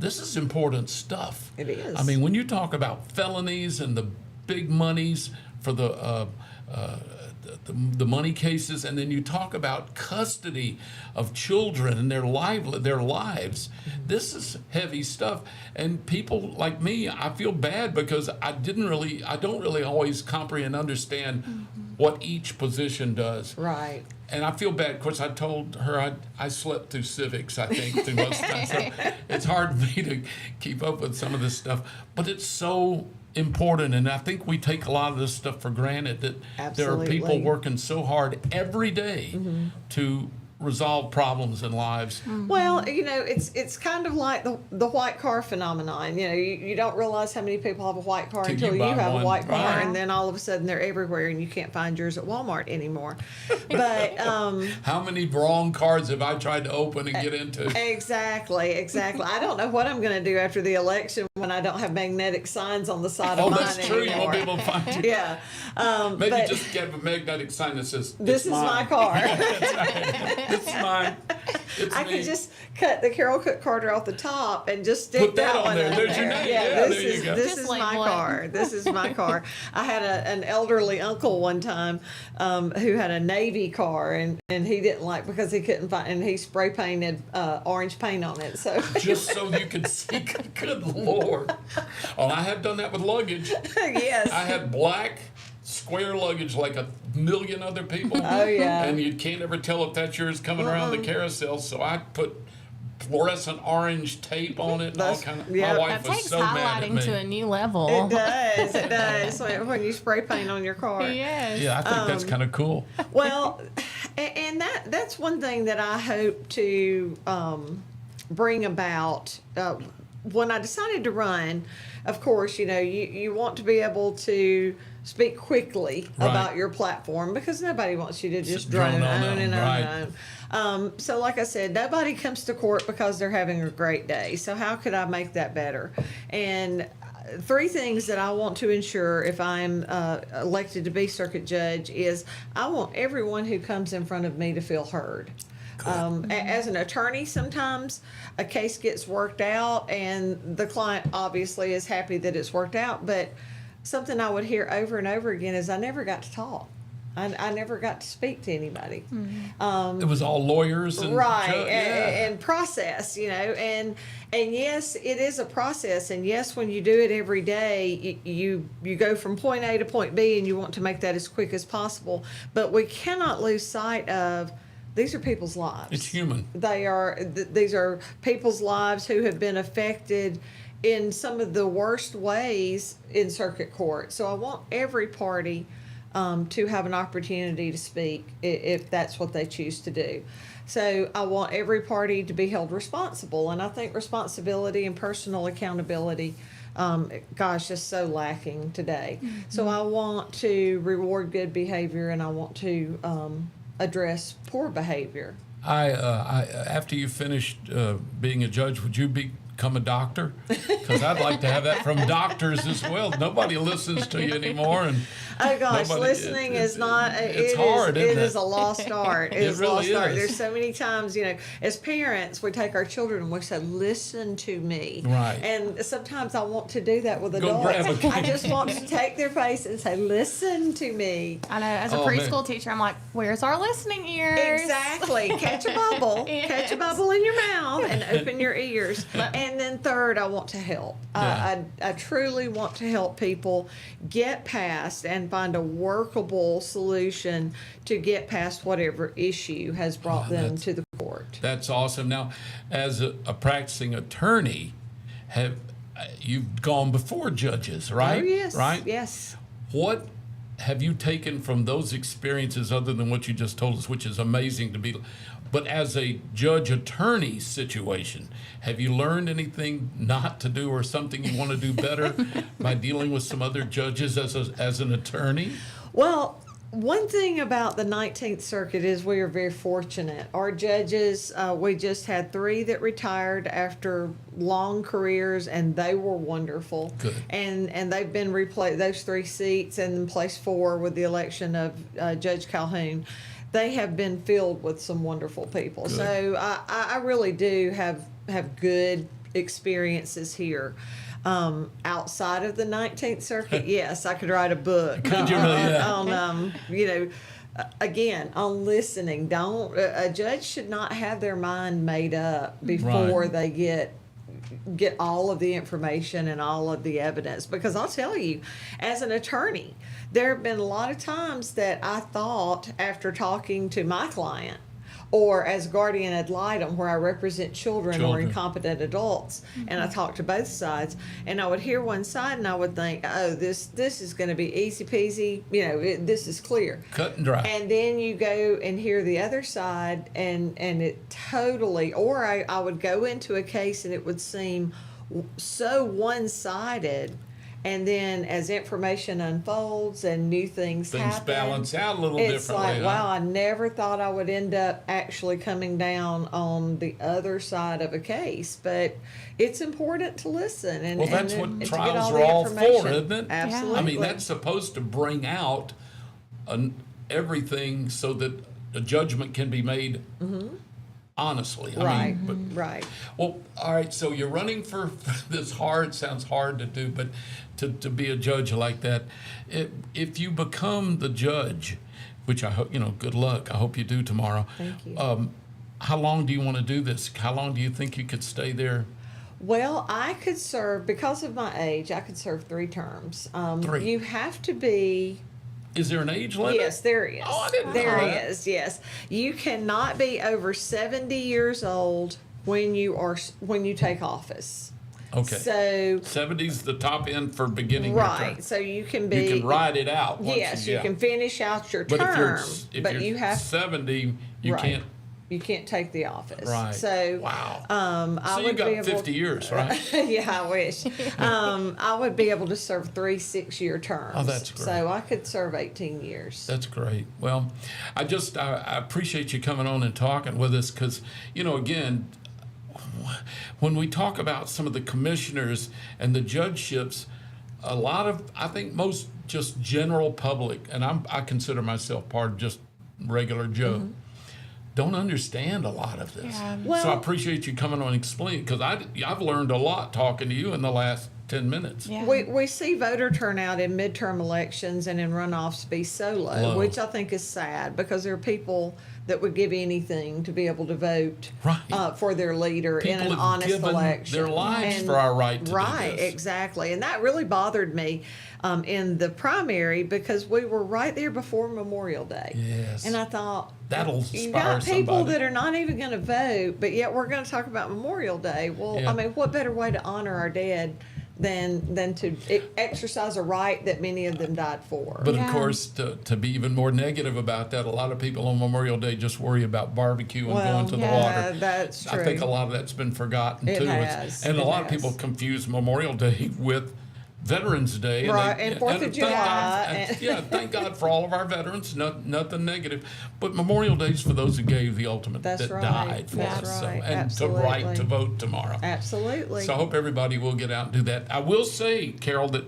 This is important stuff. It is. I mean, when you talk about felonies and the big monies for the money cases, and then you talk about custody of children and their lives. This is heavy stuff, and people like me, I feel bad because I don't really always comprehend and understand what each position does. Right. And I feel bad. Of course, I told her I slept through civics, I think, through most of the time. So it's hard for me to keep up with some of this stuff. But it's so important, and I think we take a lot of this stuff for granted, that there are people working so hard every day to resolve problems in lives. Well, it's kind of like the white car phenomenon. You don't realize how many people have a white car until you buy have one. a white car, Right. and then all of a sudden they're everywhere, and you can't find yours at Walmart anymore. But How many wrong cards have I tried to open and get into? Exactly. I don't know what I'm going to do after the election when I don't have magnetic signs on the side of mine That's true. anymore. You won't be able to find you. Yeah. Maybe but just get a magnetic sign that says, this is my car. It's mine. It's I me. could just cut the Carol Cook Carter off the top and just stick Put that on one there. on There's there. your name. Yeah, Yeah, this there you is go. this Just is my label it. car. This is my car. I had an elderly uncle one time who had a Navy car, and he didn't like, because he couldn't find, and he spray painted orange paint on it. So Just so you could see. Good Lord. Oh, I have done that with luggage. yes. I had black square luggage like a million other people. Oh, yeah. And you can't ever tell if that's yours coming around the carousel. So I put fluorescent orange tape on it. And all That's- kind of. yeah. My That wife was takes so mad at highlighting to a me. new level. It does. It does. When you spray paint on your car. Yes. Yeah, I think that's kind of cool. Well, and that's one thing that I hope to bring about. When I decided to run, of course, you want to be able to speak quickly Right. about your platform, because nobody wants you to just drone drone on on them, and on right. and So like I said, nobody comes to court because they're having a great day. So how could I make that better? And three things that I want to ensure if I'm elected to be circuit judge is I want everyone who comes in front of me to feel heard. As an attorney, sometimes a case gets worked out and the client obviously is happy that it's worked out, but something I would hear over and over again is I never got to talk. I never got to speak to anybody. It was all lawyers and Right, yeah. and process, and yes, it is a process, and yes, when you do it every day, you go from point A to point B, and you want to make that as quick as possible. But we cannot lose sight of these are people's lives. It's human. These are people's lives who have been affected in some of the worst ways in circuit court. So I want every party to have an opportunity to speak if that's what they choose to do. So I want every party to be held responsible, and I think responsibility and personal accountability, is so lacking today. So I want to reward good behavior, and I want to address poor behavior. I after you finished being a judge, would you become a doctor? Because I'd like to have that from doctors as well. Nobody listens to you anymore, and oh gosh, listening is not. It's hard. It is a lost art. It is a lost art. There's so many times, as parents, we take our children and we say, "Listen to me." Right. And sometimes I want to do that with Go grab adults. a I just want to take their face and say, "Listen to me." I know. As a preschool teacher, I'm like, "Where's our listening ears?" Exactly. Catch a bubble. Yes. Catch a bubble in your mouth and open your ears. And then third, I want to help. Yeah. I truly want to help people get past and find a workable solution to get past whatever issue has brought them to the court. That's awesome. Now, as a practicing attorney, you've gone before judges, right? Oh, yes. Right? Yes. What have you taken from those experiences other than what you just told us, which is amazing to be? But as a judge-attorney situation, have you learned anything not to do or something you want to do better by dealing with some other judges as an attorney? Well, one thing about the 19th Circuit is we are very fortunate. Our judges, we just had 3 that retired after long careers, and they were wonderful. Good. And they've been replaced, those 3 seats, and then placed 4 with the election of Judge Calhoun. They have been filled with some wonderful people. Good. So I really do have good experiences here. Outside of the 19th Circuit, yes, I could write a book. Could you really? Yeah. On again, on listening. A judge should not have their mind made up before Right. they get all of the information and all of the evidence. Because I'll tell you, as an attorney, there have been a lot of times that I thought after talking to my client, or as guardian ad litem, where I represent children or incompetent adults, and I talk to both sides, and I would hear one side and I would think, oh, this is going to be easy peasy, this is clear. Cut and dry. And then you go and hear the other side, and it totally, or I would go into a case and it would seem so one-sided. And then as information unfolds and new things happen, balance out a little it's differently. like, wow, I never thought I would end up actually coming down on the other side of a case. But it's important to listen and, Well, that's and what to trials get all are the all information. for, isn't it? Absolutely. I mean, that's supposed to bring out everything so that a judgment can be made honestly. right. I mean, Right. well, all right, so you're running for this sounds hard to do, but to be a judge like that, if you become the judge, which I hope, good luck, I hope you do tomorrow. Thank you. How long do you want to do this? How long do you think you could stay there? Well, I could serve, because of my age, I could serve 3 terms. 3. You have to be... Is there an age limit? Yes, there is. Oh, I didn't know There that. is, yes. You cannot be over 70 years old when you take office. Okay. So 70's the top end for beginning your term. right, so you can be. You can ride it out. Yes, you can finish out your But if you're you have 70, you Right. can't. you can't take the office. Right. So, wow. I So would you got be able 50 years, right? yeah, I wish. I would be able to serve 3 6-year terms. Oh, that's great. So I could serve 18 years. That's great. Well, I appreciate you coming on and talking with us because, again, when we talk about some of the commissioners and the judgeships, I think most just general public, and I consider myself part of just regular Joe, don't understand a lot of this. Yeah. So I appreciate you coming on and explaining because I've learned a lot talking to you in the last 10 minutes. Yeah. We see voter turnout in midterm elections and in runoffs be so low, which I think is sad because there are people that would give anything to be able to vote Right. For their leader in People an have honest given election. their lives for our right to do Right, this. exactly. And that really bothered me in the primary because we were right there before Memorial Day. Yes. And I thought, That'll you inspire got people somebody. that are not even going to vote, but yet we're going to talk about Memorial Day. Well, Yeah. I mean, what better way to honor our dead than to exercise a right that many of them died for? But Yeah. of course, to be even more negative about that, a lot of people on Memorial Day just worry about barbecue and going to the yeah, water. that's true. I think a lot of that's been forgotten It too. has. And a It lot of has. people confuse Memorial Day with Veterans Day. Right, and 4th of thank July, God, and- yeah, thank God for all of our veterans. Nothing negative. But Memorial Day is for those who gave the ultimate, That's that right. died for That's us. right. And Absolutely. to right to vote tomorrow. Absolutely. So I hope everybody will get out and do that. I will say, Carol, that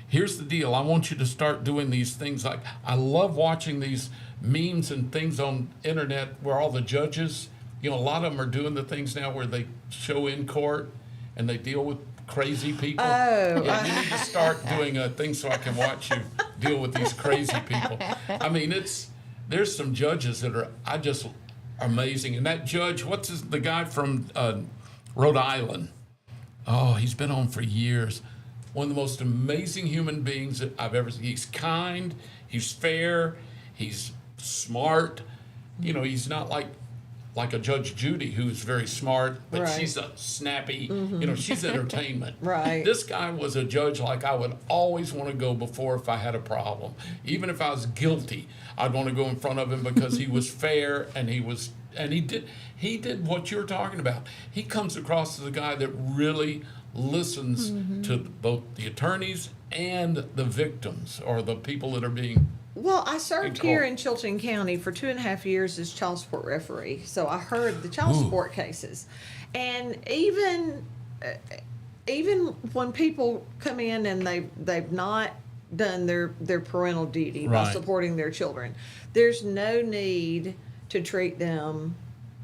here's the deal. I want you to start doing these things. Like I love watching these memes and things on internet where all the judges, a lot of them are doing the things now where they show in court and they deal with crazy people. Oh. Yeah, you need to start doing a thing so I can watch you deal with these crazy people. I mean, there's some judges that are amazing. And that judge, the guy from Rhode Island? Oh, he's been on for years. One of the most amazing human beings that I've ever seen. He's kind, he's fair, he's smart. He's not like a Judge Judy, who's very smart, but Right. she's a snappy, she's entertainment. Right. This guy was a judge like I would always want to go before if I had a problem. Even if I was guilty, I'd want to go in front of him because he was fair and he did what you're talking about. He comes across as a guy that really listens to both the attorneys and the victims or the people that are being. Well, I served In here court. in Chilton County for 2.5 years as child support referee, so I heard the child Ooh. support cases, and even when people come in and they've not done their parental duty by Right. supporting their children, there's no need to treat them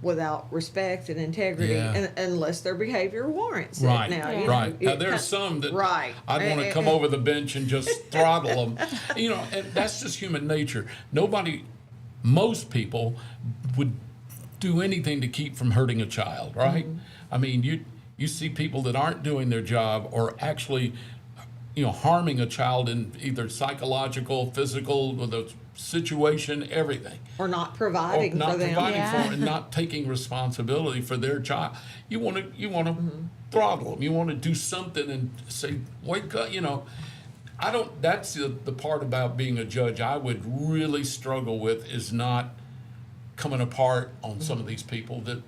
without respect and integrity Yeah. unless their behavior warrants it. Right, Now, right. Now there's some that right. I'd want to come over the bench and just throttle them. And that's just human nature. Most people would do anything to keep from hurting a child, right? I mean, you see people that aren't doing their job or actually, harming a child in either psychological, physical, or the situation, everything. Or not Or providing not for them. providing Yeah. for them and not taking responsibility for their child. You want to throttle them. You want to do something and say, wake up. I don't. That's the part about being a judge I would really struggle with is not coming apart on some of these people that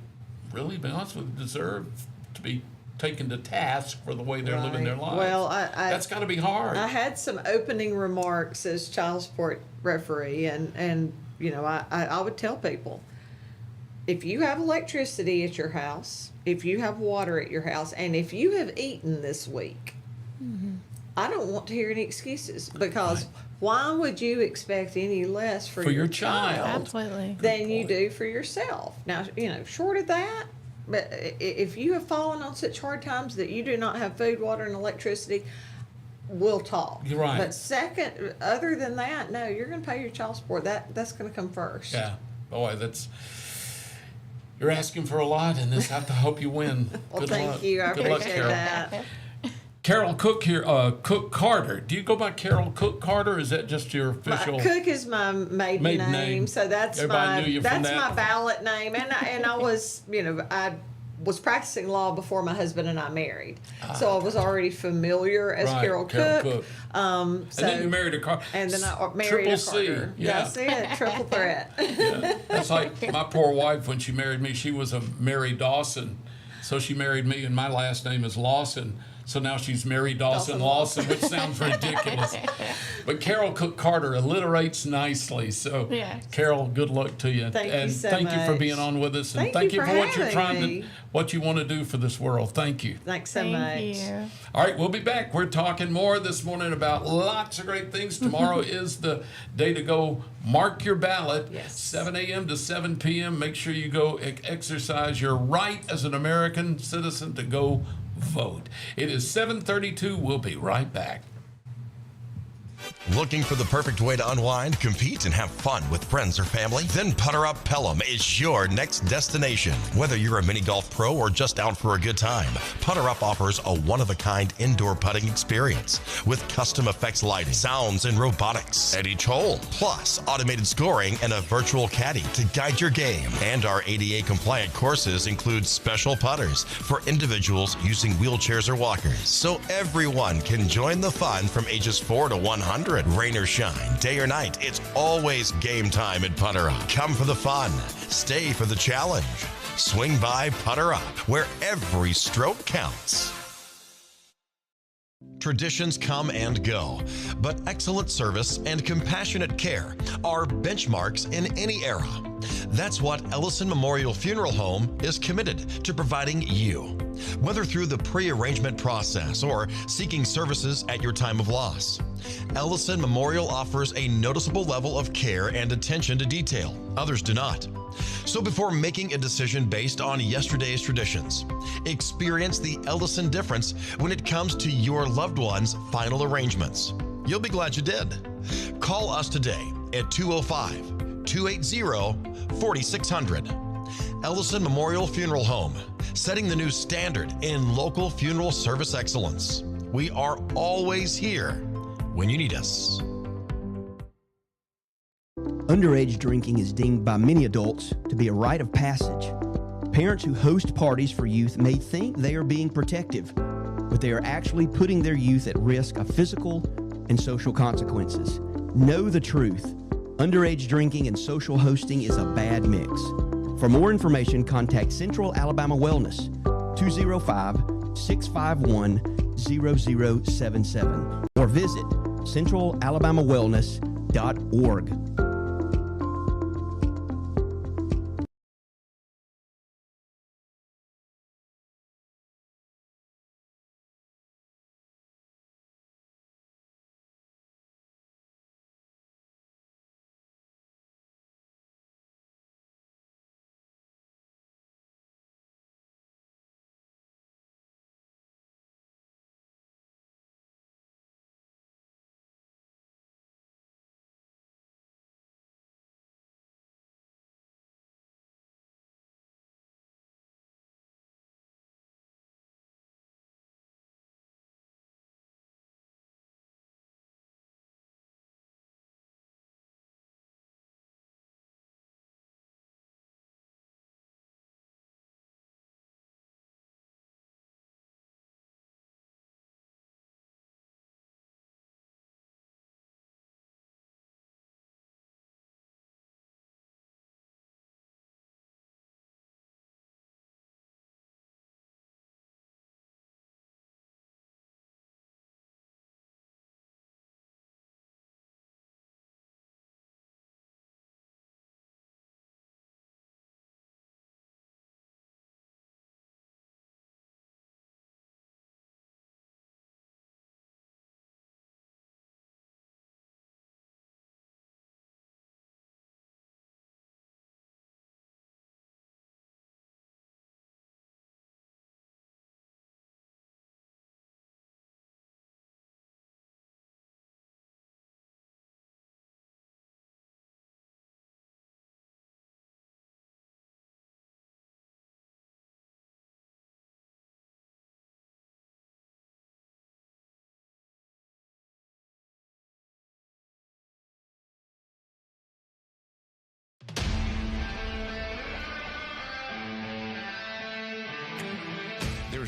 really, to be honest with you, deserve to be taken to task for the way they're living their Right. lives. Well, that's got to be hard. I had some opening remarks as child support referee, and I would tell people, if you have electricity at your house, if you have water at your house, and if you have eaten this week, I don't want to hear any excuses because why would you expect any less for your child Absolutely. than you do for yourself? Now, short of that, but if you have fallen on such hard times that you do not have food, water, and electricity, we'll talk. You're right. But second, other than that, no, you're going to pay your child support. That's going to come first. Yeah, boy, you're asking for a lot, and I have to hope you win. Well, Good thank luck. you. I Good luck, appreciate Carol. that. Carol Cook here, Cook Carter. Do you go by Carol Cook Carter? Or is that just your official? Cook is my maiden Maiden name, name. so that's Everybody knew you from my that. ballot name, and I was I was practicing law before my husband and I married. So I was already familiar as Right, Carol Carol Cook. So, and then you married a car. and then I married Triple a C. Carter. Yeah. That's it, triple threat. Yeah. That's like my poor wife when she married me. She was a Mary Dawson, so she married me, and my last name is Lawson. So now she's Mary Dawson Lawson, which sounds ridiculous. But Carol Cook Carter alliterates nicely. So, Yes. Carol, good luck to you. Thank you and so thank you for much. being on with us. And Thank you for what you're having trying me. what you want to do for this world. Thank you. Thanks so Thank much. you. All right, we'll be back. We're talking more this morning about lots of great things. Tomorrow is the day to go mark your ballot, Yes. 7 a.m. to 7 p.m. Make sure you go exercise your right as an American citizen to go vote. It is 7:32. We'll be right back. Looking for the perfect way to unwind, compete, and have fun with friends or family? Then Putter Up Pelham is your next destination. Whether you're a mini golf pro or just out for a good time, Putter Up offers a one-of-a-kind indoor putting experience with custom effects lighting, sounds, and robotics at each hole, plus automated scoring and a virtual caddy to guide your game. And our ADA-compliant courses include special putters for individuals using wheelchairs or walkers, so everyone can join the fun from ages 4 to 100. Rain or shine, day or night, it's always game time at Putter Up. Come for the fun, stay for the challenge. Swing by Putter Up, where every stroke counts. Traditions come and go, but excellent service and compassionate care are benchmarks in any era. That's what Ellison Memorial Funeral Home is committed to providing you, whether through the pre-arrangement process or seeking services at your time of loss. Ellison Memorial offers a noticeable level of care and attention to detail. Others do not. So before making a decision based on yesterday's traditions, experience the Ellison difference when it comes to your loved one's final arrangements. You'll be glad you did. Call us today at 205-280-4600. Ellison Memorial Funeral Home, setting the new standard in local funeral service excellence. We are always here when you need us. Underage drinking is deemed by many adults to be a rite of passage. Parents who host parties for youth may think they are being protective, but they are actually putting their youth at risk of physical and social consequences. Know the truth. Underage drinking and social hosting is a bad mix. For more information, contact Central Alabama Wellness, 205-651-0077, or visit centralalabamawellness.org.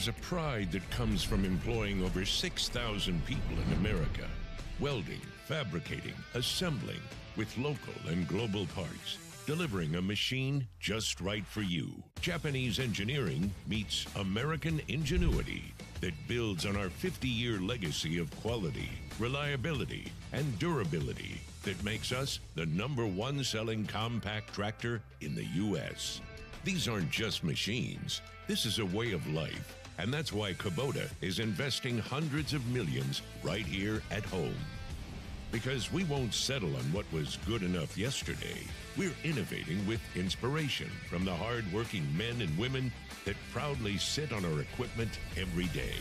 There's a pride that comes from employing over 6,000 people in America. Welding, fabricating, assembling with local and global parts. Delivering a machine just right for you. Japanese engineering meets American ingenuity that builds on our 50-year legacy of quality, reliability, and durability that makes us the #1 selling compact tractor in the U.S. These aren't just machines. This is a way of life. And that's why Kubota is investing hundreds of millions right here at home. Because we won't settle on what was good enough yesterday. We're innovating with inspiration from the hard-working men and women that proudly sit on our equipment every day.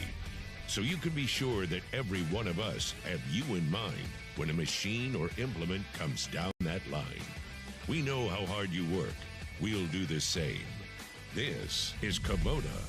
So you can be sure that every one of us have you in mind when a machine or implement comes down that line. We know how hard you work. We'll do the same. This is Kubota.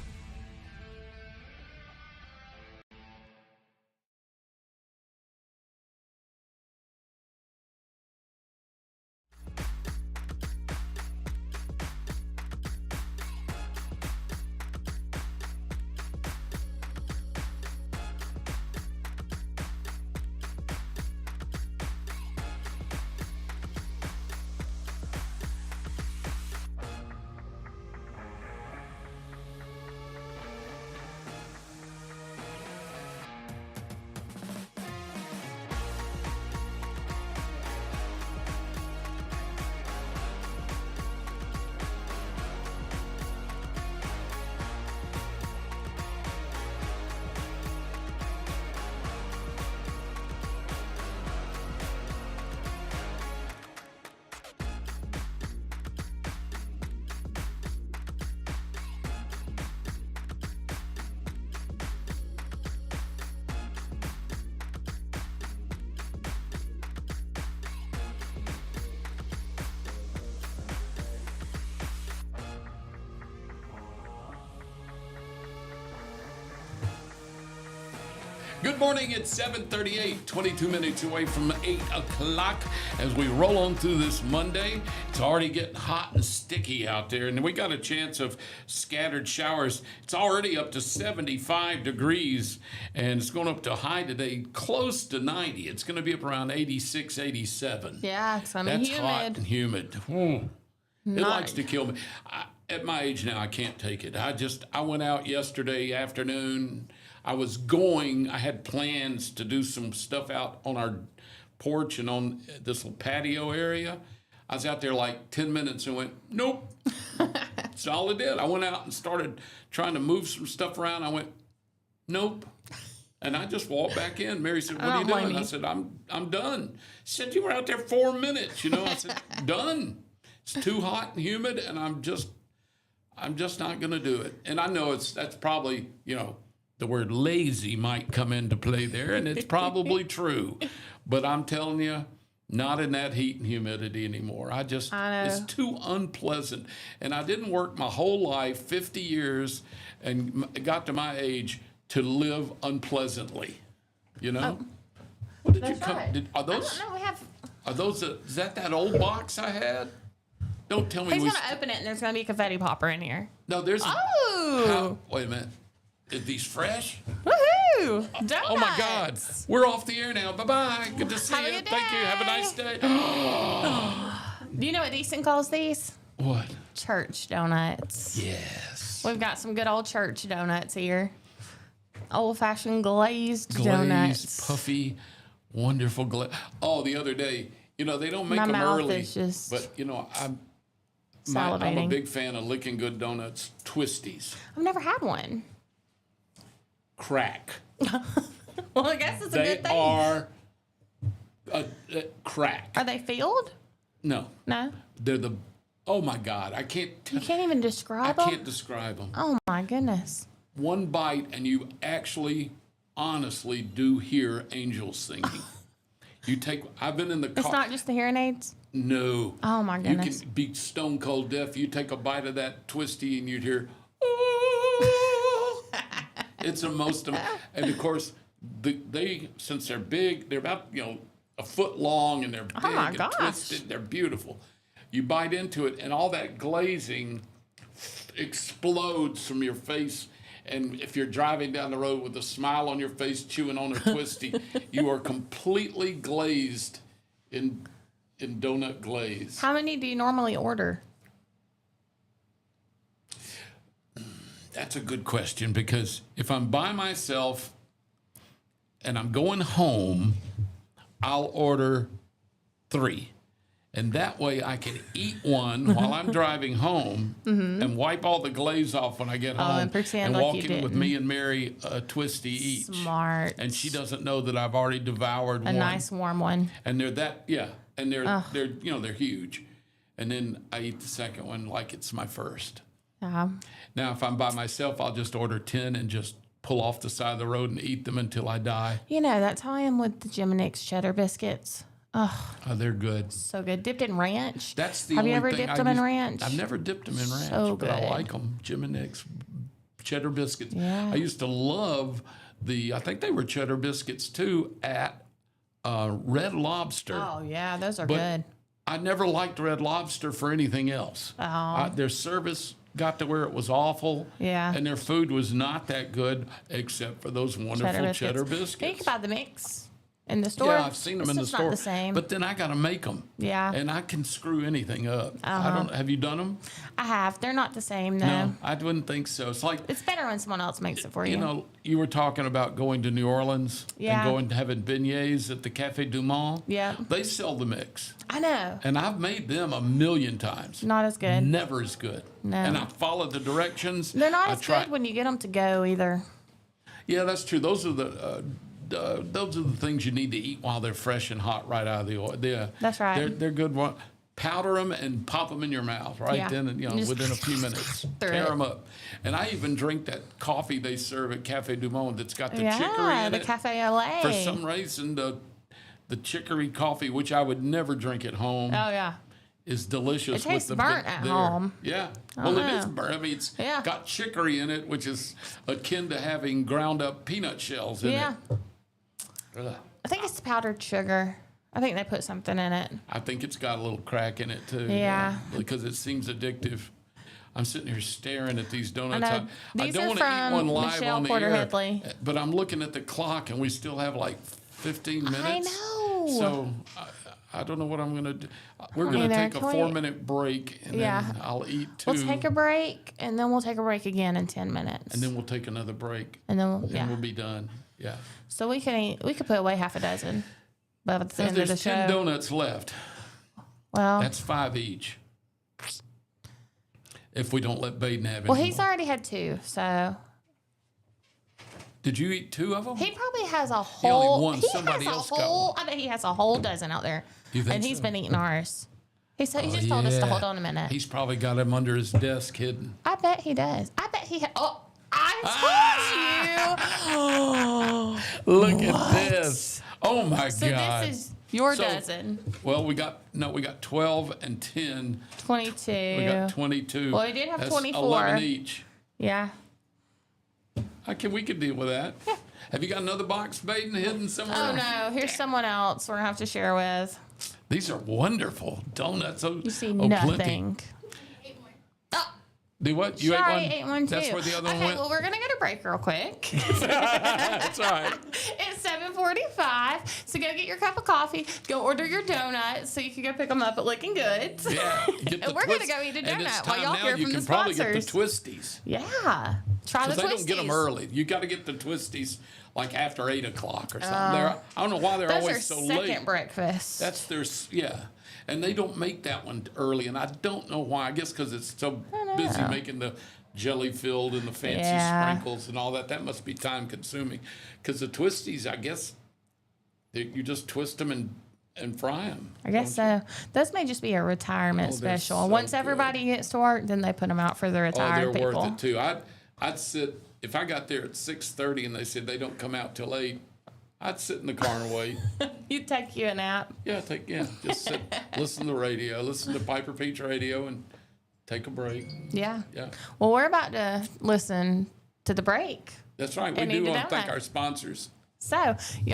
Good morning, it's 7:38, 22 minutes away from 8 o'clock as we roll on through this Monday. It's already getting hot and sticky out there, and we got a chance of scattered showers. It's already up to 75 degrees, and it's going up to high today, close to 90. It's going to be up around 86, 87. Yeah, it's going to be That's humid. hot and humid. It likes to kill me. At my age now, I can't take it. I went out yesterday afternoon. I had plans to do some stuff out on our porch and on this little patio area. I was out there like 10 minutes and went, nope. That's all I did. I went out and started trying to move some stuff around. I went, nope. And I just walked back in. Mary said, what are you doing? I said, I'm done. She said, you were out there 4 minutes. I said, done. It's too hot and humid, and I'm just not going to do it. And I know that's probably, the word lazy might come into play there, and it's probably true. But I'm telling you, not in that heat and humidity anymore. I know. It's too unpleasant. And I didn't work my whole life, 50 years, and got to my age to live unpleasantly. Oh, what did that's you come? right. Are those? I don't know. We have. Are those? Is that old box I had? Don't tell me. He's going to open it, and there's going to be a confetti popper in here. No, there's. Oh! Wait a minute. Are these fresh? Woohoo! Donuts! Oh my God. We're off the air now. Bye-bye. Good to see Have a you. good Thank you. Have a day. nice day. Do you know what Decent calls these? What? Church donuts. Yes. We've got some good old church donuts here. Old-fashioned glazed Glazed, donuts. puffy, wonderful glaze. Oh, the other day, they don't make My them mouth early. is just but, I'm a salivating. big fan of Licking Good Donuts, Twisties. I've never had one. Crack. Well, I guess it's a They good thing. are crack. Are they filled? No. No. They're oh my God, I can't. You can't even describe I them? can't describe them. Oh, my goodness. One bite and you actually, honestly do hear angels singing. I've been in the car. It's not just the hearing aids? No. Oh, my goodness. You can be stone cold deaf. You take a bite of that twisty and you'd hear, it's the most, and of course, since they're big, they're about, a foot long and they're big and twisted. They're beautiful. You bite into it and all that glazing explodes from your face And if you're driving down the road with a smile on your face, chewing on a Twisty, you are completely glazed in donut glaze. How many do you normally order? That's a good question, because if I'm by myself and I'm going home, I'll order 3. And that way I can eat one while I'm driving home and wipe all the glaze off when I get home and pretend like walk you in with didn't. me and Mary a Twisty each. Smart. And she doesn't know that I've already devoured A one. nice warm one. And they're that, yeah. And they're they're huge. And then I eat the second one like it's my first. Now, if I'm by myself, I'll just order 10 and just pull off the side of the road and eat them until I die. You know, that's how I am with the Jim and Nick's cheddar biscuits. Oh, they're good. So good. Dipped in ranch. That's the Have only you ever thing dipped them in ranch? I've never dipped them in ranch, So but I good. like them. Jim and Nick's cheddar biscuits. Yeah. I used to love I think they were cheddar biscuits too at Red Lobster. Oh, yeah. Those are But good. I never liked Red Lobster for anything else. Their service got to where it was awful. Yeah. And their food was not that good, except for those wonderful cheddar biscuits. You can buy the mix in the store. Yeah, I've seen them in the It's store. not the same. But then I got to make them. Yeah. And I can screw anything up. I don't. Have you done them? I have. They're not the same, though. No, I wouldn't think so. It's like, It's better when someone else makes it for you. you know, you were talking about going to New Orleans Yeah. and going to having beignets at the Café du Monde. Yeah. They sell the mix. I know. And I've made them a million times. Not as good. Never as good. No. And I followed the directions. They're not I as tried- good when you get them to go either. Yeah, that's true. Those are the things you need to eat while they're fresh and hot right out of the oil. That's right. They're good. Powder them and pop them in your mouth right Yeah. then, and Just within a few minutes, through tear it. them up. And I even drink that coffee they serve at Café du Monde that's got the Yeah, chicory in the it. Cafe LA. For some reason, the chicory coffee, which I would never drink at home, Oh, yeah. is delicious. It tastes with the burnt at home. Yeah. Well, it is know. burnt. I mean, it's Yeah. got chicory in it, which is akin to having ground up peanut shells in Yeah. it. Ugh. I think it's powdered sugar. I think they put something in it. I think it's got a little crack in it too. Yeah. Because it seems addictive. I'm sitting here staring at these donuts. know. I These don't are want to eat from one live Michelle on the Porter air, Headley. but I'm looking at the clock and we still have like 15 minutes. I know. So I don't know what I'm going to do. We're going to Either. take a Can we- 4-minute break and Yeah. then I'll eat 2. We'll take a break, and then we'll take a break again in 10 minutes. and then we'll take another break And then we'll, and yeah. we'll be done. Yeah. So we could put away half a dozen. But at the end of the There's show. 10 donuts left. Well, That's 5 each. If we don't let Baden have it. well, he's already had 2, so Did you eat 2 of them? he probably has a only whole. won. He Somebody has a else got whole. I bet he has a whole dozen out there, You think and he's so? been eating ours. He said he Oh, just told us to yeah. hold on a minute. He's probably got him under his desk hidden. I bet he does. I bet he. Oh, I told you. Look at this. Oh my So God. this is your So- dozen. Well, we got 12 and 10. 22. We got 22. Well, we did have That's 24. 11 each. Yeah. We could deal with that. Have you got another box, Baden, hidden somewhere? Oh no, here's someone else we're gonna have to share with. These are wonderful donuts. Oh, You see plenty. nothing. Oh, Do what? You sorry, ate ate one too. That's where the other okay, one went? well, we're gonna go to break real quick. That's all right. It's 7:45, so go get your cup of coffee. Go order your donuts so you can go pick them up at Looking Good. Yeah. Get And we're gonna go eat a And it's donut while time y'all now hear you from can the probably get the sponsors. Twisties. Yeah, try the Because they twisties. don't get them early. You got to get the Twisties like after 8 o'clock or something. I don't know why they're Those always are so second late. breakfast. That's their yeah, and they don't make that one early, and I don't know why. I guess because it's so busy making the jelly filled and the fancy Yeah. sprinkles and all that. That must be time consuming. Because the Twisties, I guess, you just twist them and fry them. I guess so. Those may just be a retirement Oh, they're special. so Once good. everybody gets to work, then they put them out for the Oh, retired they're people. worth it too. I'd sit if I got there at 6:30 and they said they don't come out till 8. I'd sit in the car and wait. You'd take you a nap. Just sit, listen to the radio, listen to Piper Peach radio, and take a break. Yeah. Yeah, Well, we're about to listen to the break. that's right. We And do eat a want to thank donut. our sponsors. So,